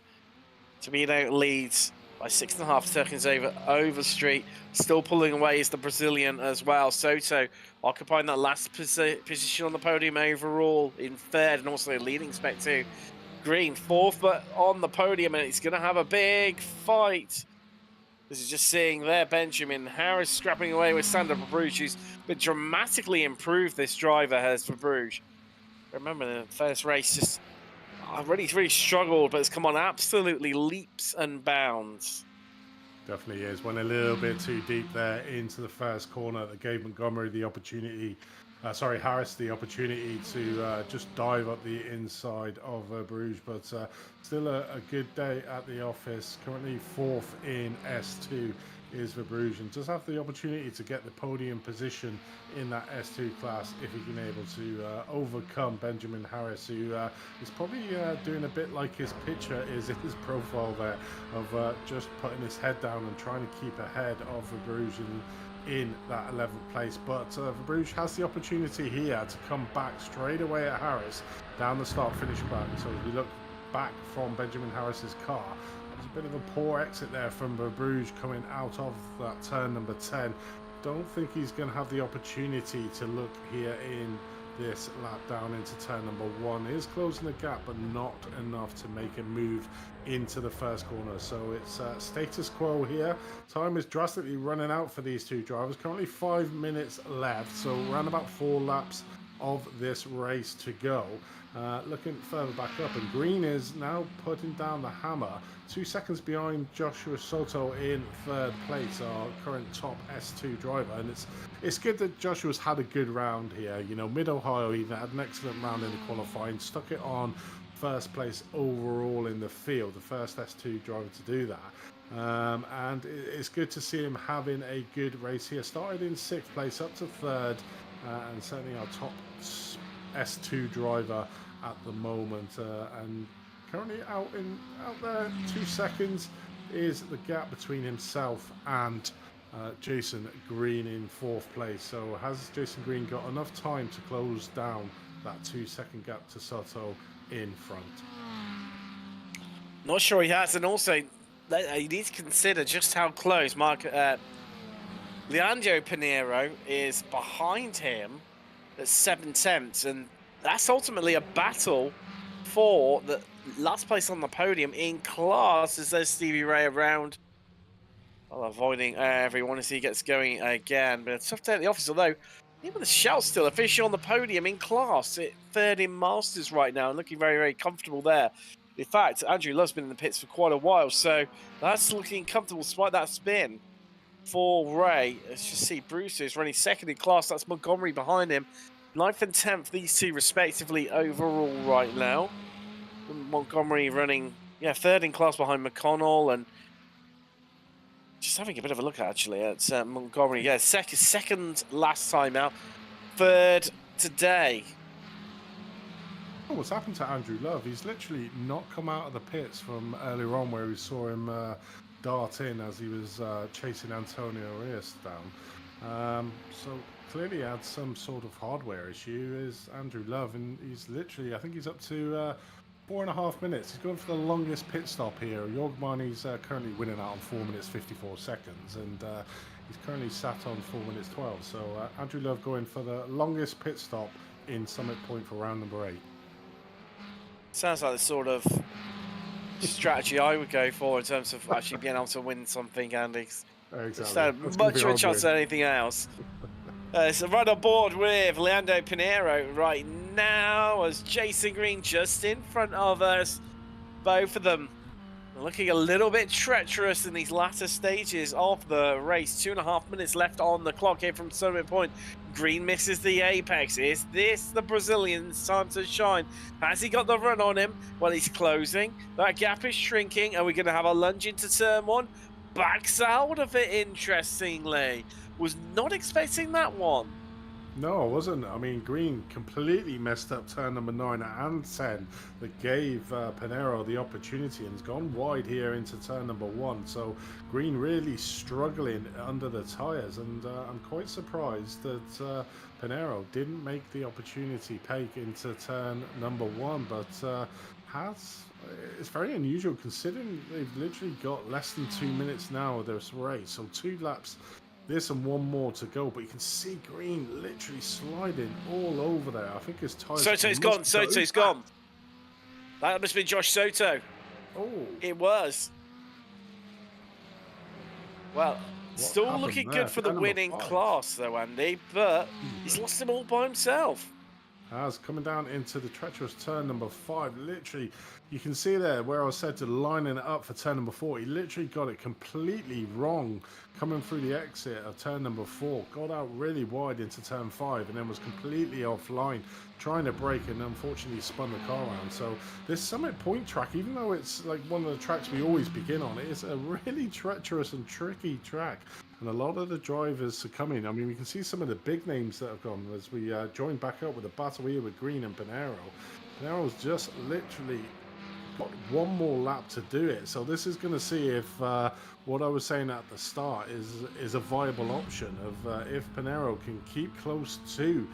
Tabino leads by 6.5 seconds over Overstreet. Still pulling away is the Brazilian as well. Soto occupying that last position on the podium overall in 3rd, and also leading Spec 2. Green 4th, but on the podium, and it's going to have a big fight. This is just seeing there Benjamin Harris scrapping away with Sander Verbruge, who's been dramatically improved, this driver has Verbruge. Remember the first race, just really struggled, but it's come on absolutely leaps and bounds. Definitely is. Went a little bit too deep there into the first corner that gave Montgomery the opportunity, Harris the opportunity to just dive up the inside of Bruges, but still a good day at the office. Currently 4th in S2 is Verbruge, and does have the opportunity to get the podium position in that S2 class if he can able to overcome Benjamin Harris, who is probably doing a bit like his picture is in his profile there, of just putting his head down and trying to keep ahead of Verbruge in that 11th place. But Verbruge has the opportunity here to come back straight away at Harris down the start-finish pattern. So as we look back from Benjamin Harris's car, there's a bit of a poor exit there from Verbruge coming out of that turn number 10. Don't think he's going to have the opportunity to look here in this lap down into turn number 1. He is closing the gap, but not enough to make a move into the first corner. So it's status quo here. Time is drastically running out for these two drivers. Currently 5 minutes left, so around about 4 laps of this race to go. Looking further back up, and Green is now putting down the hammer, 2 seconds behind Joshua Soto in 3rd place, our current top S2 driver. And it's good that Joshua's had a good round here. You know, Mid-Ohio, he had an excellent round in the qualifying, stuck it on 1st place overall in the field, the first S2 driver to do that. And it's good to see him having a good race here. Started in 6th place, up to 3rd, and certainly our top S2 driver at the moment. And currently out there, 2 seconds is the gap between himself and Jason Green in 4th place. So has Jason Green got enough time to close down that 2-second gap to Soto in front? Not sure he has, and also you need to consider just how close Leandro Pinheiro is behind him at 7/10, and that's ultimately a battle for the last place on the podium in class. As there's Stevie Ray around, avoiding everyone as he gets going again. But it's tough day at the office, although even the Shout still official on the podium in class at 3rd in Masters right now, and looking very, very comfortable there. In fact, Andrew Love's been in the pits for quite a while, so that's looking comfortable despite that spin for Ray. Let's just see, Bruce is running 2nd in class. That's Montgomery behind him. 9th and 10th, these two respectively overall right now. Montgomery running, 3rd in class behind McConnell, and just having a bit of a look actually at Montgomery. Yeah, second last time out, 3rd today. Oh, what's happened to Andrew Love? He's literally not come out of the pits from earlier on, where we saw him dart in as he was chasing Antonio Reyes down. So clearly had some sort of hardware issue is Andrew Love, and he's literally, I think he's up to 4.5 minutes. He's going for the longest pit stop here. Jorgmani's currently winning out on 4 minutes 54 seconds, and he's currently sat on 4 minutes 12. So Andrew Love going for the longest pit stop in Summit Point for round number 8. Sounds like the sort of strategy I would go for in terms of actually being able to win something, Andy. Exactly. Much of a chance than anything else. So right on board with Leandro Pinheiro right now, as Jason Green just in front of us. Both of them looking a little bit treacherous in these latter stages of the race. 2.5 minutes left on the clock here from Summit Point. Green misses the apex. Is this the Brazilian's time to shine? Has he got the run on him? Well, he's closing. That gap is shrinking. Are we going to have a lunge into turn 1? Backs out of it, interestingly. Was not expecting that one. No, I wasn't. I mean, Green completely messed up turn number 9 and 10 that gave Pinheiro the opportunity, and has gone wide here into turn number 1. So Green really struggling under the tyres, and I'm quite surprised that Pinheiro didn't make the opportunity pay into turn number 1, but it's very unusual considering they've literally got less than 2 minutes now of this race. So 2 laps this and 1 more to go, but you can see Green literally sliding all over there. I think his tyres... Soto's gone. Soto's gone. That must be Josh Soto. Oh. It was. Well, still looking good for the winning class, though, Andy, but he's lost them all by himself. As coming down into the treacherous turn number 5, literally, you can see there where I was said to lining it up for turn number 4. He literally got it completely wrong coming through the exit of turn number 4. Got out really wide into turn 5 and then was completely offline trying to brake, and unfortunately spun the car around. So this Summit Point track, even though it's like one of the tracks we always begin on, it is a really treacherous and tricky track. And a lot of the drivers are coming. I mean, we can see some of the big names that have gone as we join back up with a battle here with Green and Pinheiro. Pinheiro's just literally got 1 more lap to do it. So this is going to see if what I was saying at the start is a viable option of if Pinheiro can keep close to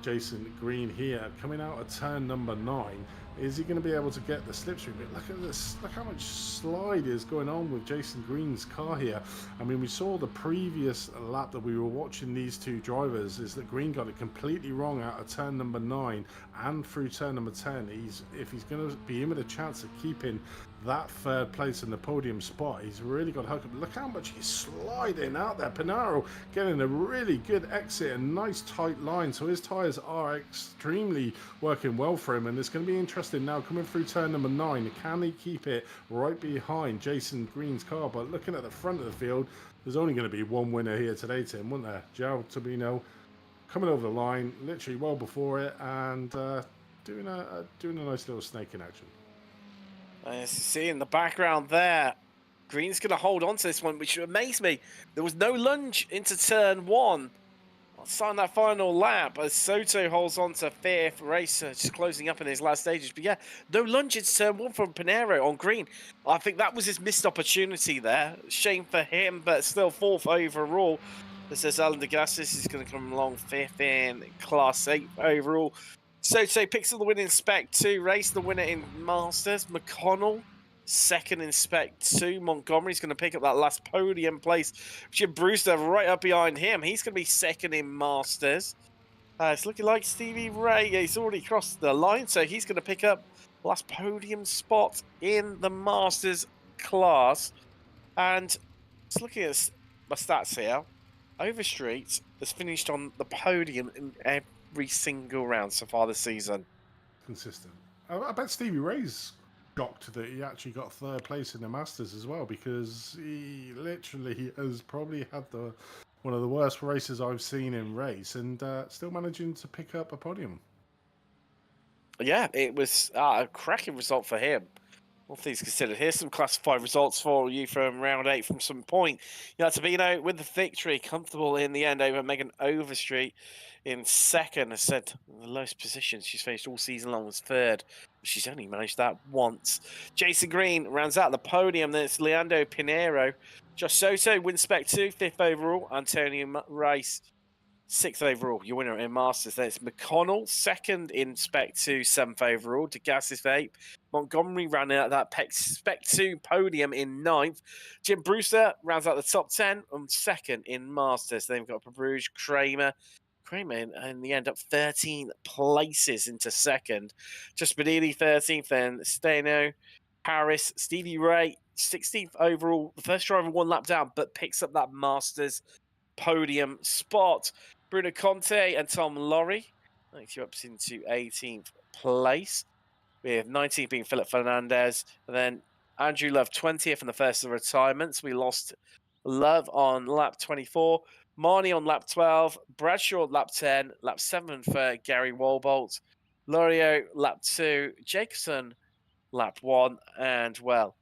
Jason Green here, coming out of turn number 9. Is he going to be able to get the slipstream? But look at this. Look how much slide is going on with Jason Green's car here. I mean, we saw the previous lap that we were watching these 2 drivers is that Green got it completely wrong out of turn number 9 and through turn number 10. If he's going to be in with a chance of keeping that 3rd place in the podium spot, he's really got to hook up. Look how much he's sliding out there. Pinheiro getting a really good exit and nice tight line. So his tyres are extremely working well for him, and it's going to be interesting now coming through turn number 9. Can he keep it right behind Jason Green's car? But looking at the front of the field, there's only going to be 1 winner here today, Tim, wouldn't there? João Tobino coming over the line literally well before it, and doing a nice little snake in action. As you see in the background there, Green's going to hold on to this one, which amazed me. There was no lunge into turn 1. On that final lap, as Soto holds on to 5th, Racer just closing up in his last stages. But yeah, no lunge into turn 1 from Pinero on Green. I think that was his missed opportunity there. Shame for him, but still 4th overall. This is Alan DeGassis is going to come along 5th in Class 8 overall. Soto picks up the win in Spec 2, Race the winner in Masters. McConnell 2nd in Spec 2. Montgomery's going to pick up that last podium place. Jim Brewster right up behind him. He's going to be 2nd in Masters. It's looking like Stevie Ray. He's already crossed the line, so he's going to pick up the last podium spot in the Masters class. And just looking at my stats here, Overstreet has finished on the podium in every single round so far this season. Consistent. I bet Stevie Ray's shocked that he actually got 3rd place in the Masters as well, because he literally has probably had one of the worst races I've seen in race, and still managing to pick up a podium. Yeah, it was a cracking result for him. All things considered, here's some classified results for you from round 8 from some point. Tabino with the victory, comfortable in the end over Megan Overstreet in 2nd. As said, the lowest position she's finished all season long was 3rd. She's only managed that once. Jason Green rounds out the podium. Then it's Leandro Pinero. Josh Soto wins Spec 2, 5th overall. Antonio Rice 6th overall, your winner in Masters. Then it's McConnell, 2nd in Spec 2, 7th overall. DeGassis 8th. Montgomery ran out that Spec 2 podium in 9th. Jim Brewster rounds out the top 10 on 2nd in Masters. Then we've got Bruges, Kramer in the end up 13 places into 2nd. Just Benini 13th, then Steno, Harris, Stevie Ray 16th overall. The first driver 1 lap down, but picks up that Masters podium spot. Bruno Conte and Tom Lorry takes you up into 18th place, with 19th being Philip Fernandez, and then Andrew Love 20th in the first of the retirements. We lost Love on lap 24, Marnie on lap 12, Bradshaw lap 10, lap 7 for Gary Walbolt, Lorio lap 2, Jacobson lap 1, and well,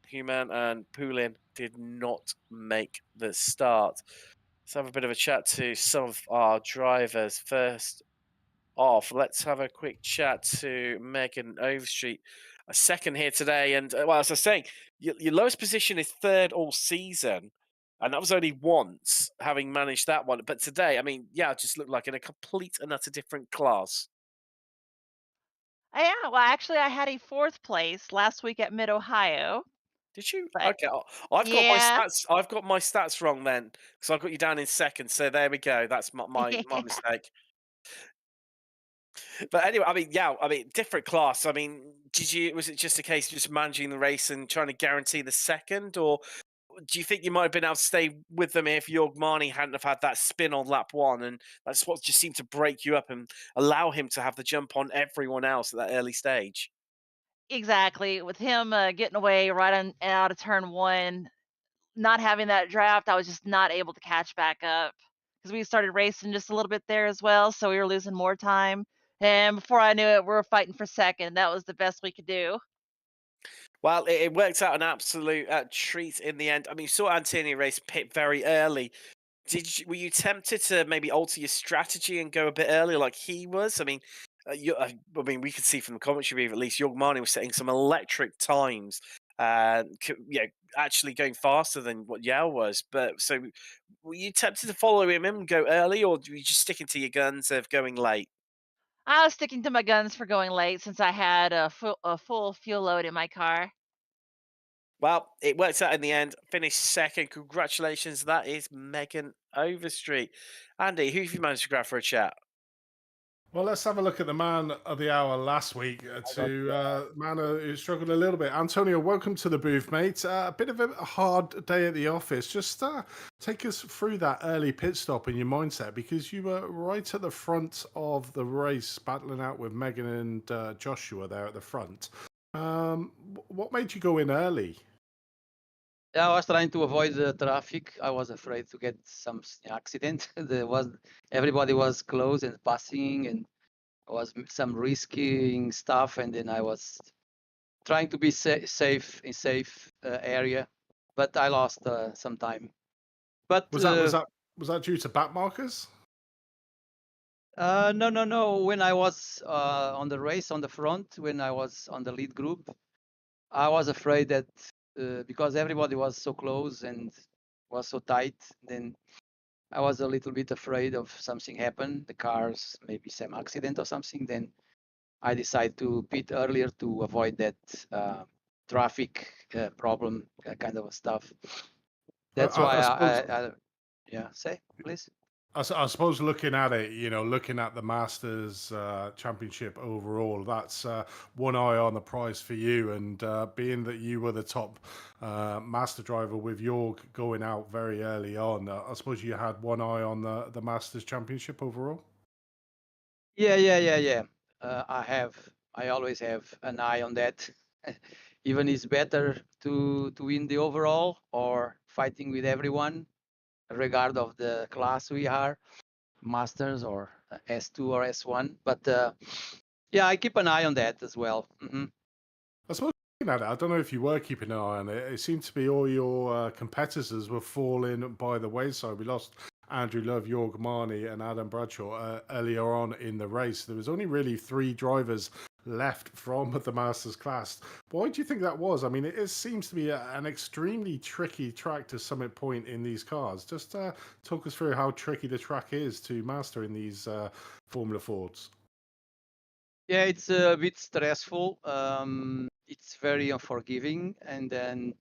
Human and Poulin did not make the start. Let's have a bit of a chat to some of our drivers. First off, let's have a quick chat to Megan Overstreet, a 2nd here today. And well, as I was saying, your lowest position is 3rd all season, and that was only once, having managed that one. But today, I mean, yeah, it just looked like in a complete and utter different class. Yeah, well, actually, I had a 4th place last week at Mid-Ohio, Did you? but Okay, I've got my yeah. stats. I've got my stats wrong then, because I've got you down in 2nd. So there we go. That's my mistake. But anyway, I mean, different class. I mean, was it just a case of just managing the race and trying to guarantee the 2nd, or do you think you might have been able to stay with them if Jorgmani hadn't have had that spin on lap 1, and that's what just seemed to break you up and allow him to have the jump on everyone else at that early stage? Exactly, with him, getting away right on out of turn 1, not having that draft, I was just not able to catch back up because we started racing just a little bit there as well, so we were losing more time, and before I knew it, we were fighting for 2nd. That was the best we could do. Well, it worked out an absolute treat in the end. I mean, you saw Antonio race pit very early. Were you tempted to maybe alter your strategy and go a bit earlier like he was? I mean, we could see from the commentary at least Jorgmani was setting some electric times, actually going faster than what Yao was. But so, were you tempted to follow him and go early, or were you just sticking to your guns of going late? I was sticking to my guns for going late since I had a full fuel load in my car. Well, it worked out in the end. Finished 2nd. Congratulations. That is Megan Overstreet. Andy, who have you managed to grab for a chat? Well, let's have a look at the man of the hour last week man who struggled a little bit. Antonio, welcome to the booth, mate. A bit of a hard day at the office. Just take us through that early pit stop in your mindset, because you were right at the front of the race, battling out with Megan and Joshua there at the front. What made you go in early? I was trying to avoid the traffic. I was afraid to get some accident. Everybody was close and passing, and was some risking stuff. And then I was trying to be safe in safe area. but I lost some time. But Was that due to back markers? no. When I was on the race on the front, when I was on the lead group, I was afraid that because everybody was so close and was so tight, then I was a little bit afraid of something happen, the cars, maybe some accident or something. Then I decided to pit earlier to avoid that traffic problem kind of stuff. That's why I yeah, say please. I suppose looking at it, looking at the Masters Championship overall, that's one eye on the prize for you. And being that you were the top Master driver with Jorg going out very early on, I suppose you had one eye on the Masters Championship overall? Yeah. I always have an eye on that. Even it's better to win the overall or fighting with everyone, regard of the class we are, Masters or S2 or S1. But yeah, I keep an eye on that as well. I suppose looking at it, I don't know if you were keeping an eye on it. It seemed to be all your competitors were falling by the wayside. We lost Andrew Love, Jorg Marnie, and Adam Bradshaw earlier on in the race. There was only really 3 drivers left from the Masters class. Why do you think that was? I mean, it seems to be an extremely tricky track to Summit Point in these cars. Just talk us through how tricky the track is to master in these Formula Fords. Yeah, it's a bit stressful. It's very unforgiving, and then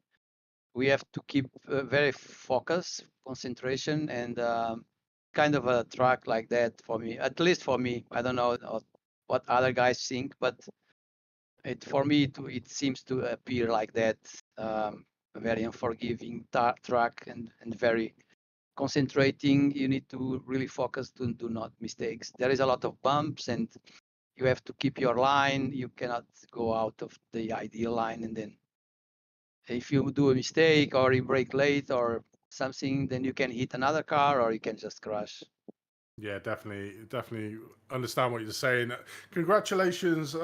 we have to keep very focused, concentration, and kind of a track like that for me, at least for me. I don't know what other guys think, but for me it seems to appear like that. A very unforgiving track and very concentrating. You need to really focus to do not mistakes. There is a lot of bumps and you have to keep your line. You cannot go out of the ideal line, and then if you do a mistake or you brake late or something, then you can hit another car or you can just crash. Yeah, definitely understand what you're saying. Congratulations,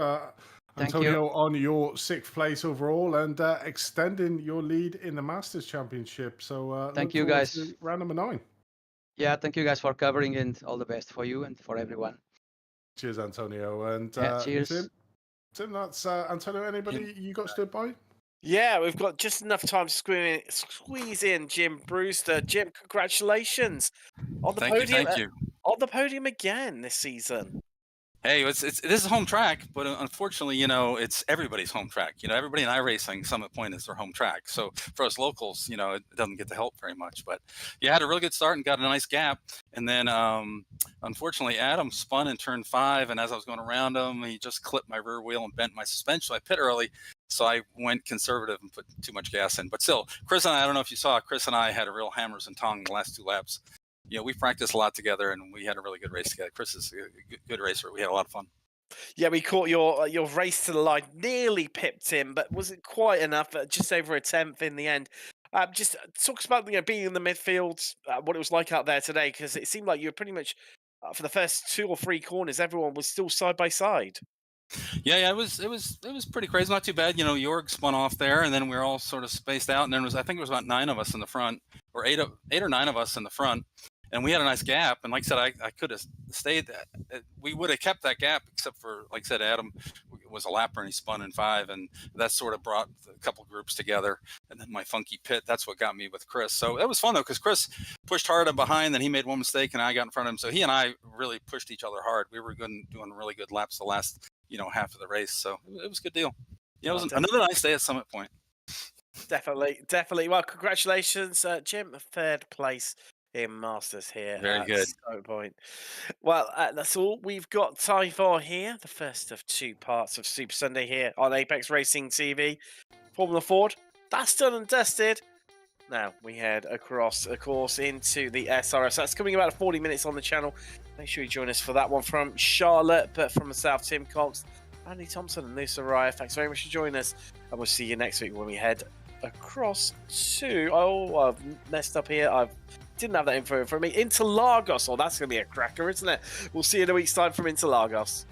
Antonio, on your 6th place overall and extending your lead in the Masters Championship. So thank you guys. Round number 9. Yeah, thank you guys for covering, and all the best for you and for everyone. Cheers, Antonio. And cheers. Tim, that's Antonio. Anybody you got stood by? Yeah, we've got just enough time to squeeze in Jim Brewster. Jim, congratulations on the podium. Thank you. On the podium again this season. Hey, this is a home track, but unfortunately, it's everybody's home track. Everybody in iRacing, Summit Point is their home track. So for us locals, it doesn't get to help very much. But you had a really good start and got a nice gap. And then, unfortunately, Adam spun in turn 5. And as I was going around him, he just clipped my rear wheel and bent my suspension. So I pit early. So I went conservative and put too much gas in. But still, Chris and I don't know if you saw, Chris and I had a real hammers and tongs the last 2 laps. We practiced a lot together, and we had a really good race together. Chris is a good racer. We had a lot of fun. Yeah, we caught your race to the line. Nearly pipped him, but wasn't quite enough. Just over a 10th in the end. Just talk about being in the midfield, what it was like out there today, because it seemed like you were pretty much for the first 2 or 3 corners, everyone was still side by side. Yeah, it was pretty crazy. Not too bad. Jorg spun off there, and then we were all sort of spaced out. And then I think it was about 9 of us in the front, or 8 or 9 of us in the front. And we had a nice gap. And like I said, I could have stayed. We would have kept that gap, except for, like I said, Adam was a lapper and he spun in 5. And that sort of brought a couple groups together. And then my funky pit, that's what got me with Chris. So it was fun, though, because Chris pushed hard and behind. Then he made one mistake and I got in front of him. So he and I really pushed each other hard. We were doing really good laps the last, half of the race. So it was a good deal. Yeah, it was another nice day at Summit Point. Definitely. Well, congratulations, Jim. 3rd place in Masters here. Very good. Point. Well, that's all we've got time for here. The first of 2 parts of Super Sunday here on Apex Racing TV. Formula Ford, that's done and dusted. Now we head across, of course, into the SRS. That's coming about 40 minutes on the channel. Make sure you join us for that one from Charlotte, but from the south, Tim Cox, Andy Thompson, and Lisa Raya. Thanks very much for joining us, and we'll see you next week when we head across to. Oh, I've messed up here. I didn't have that info for me. Interlagos. Oh, that's going to be a cracker, isn't it? We'll see you in a week's time from Interlagos.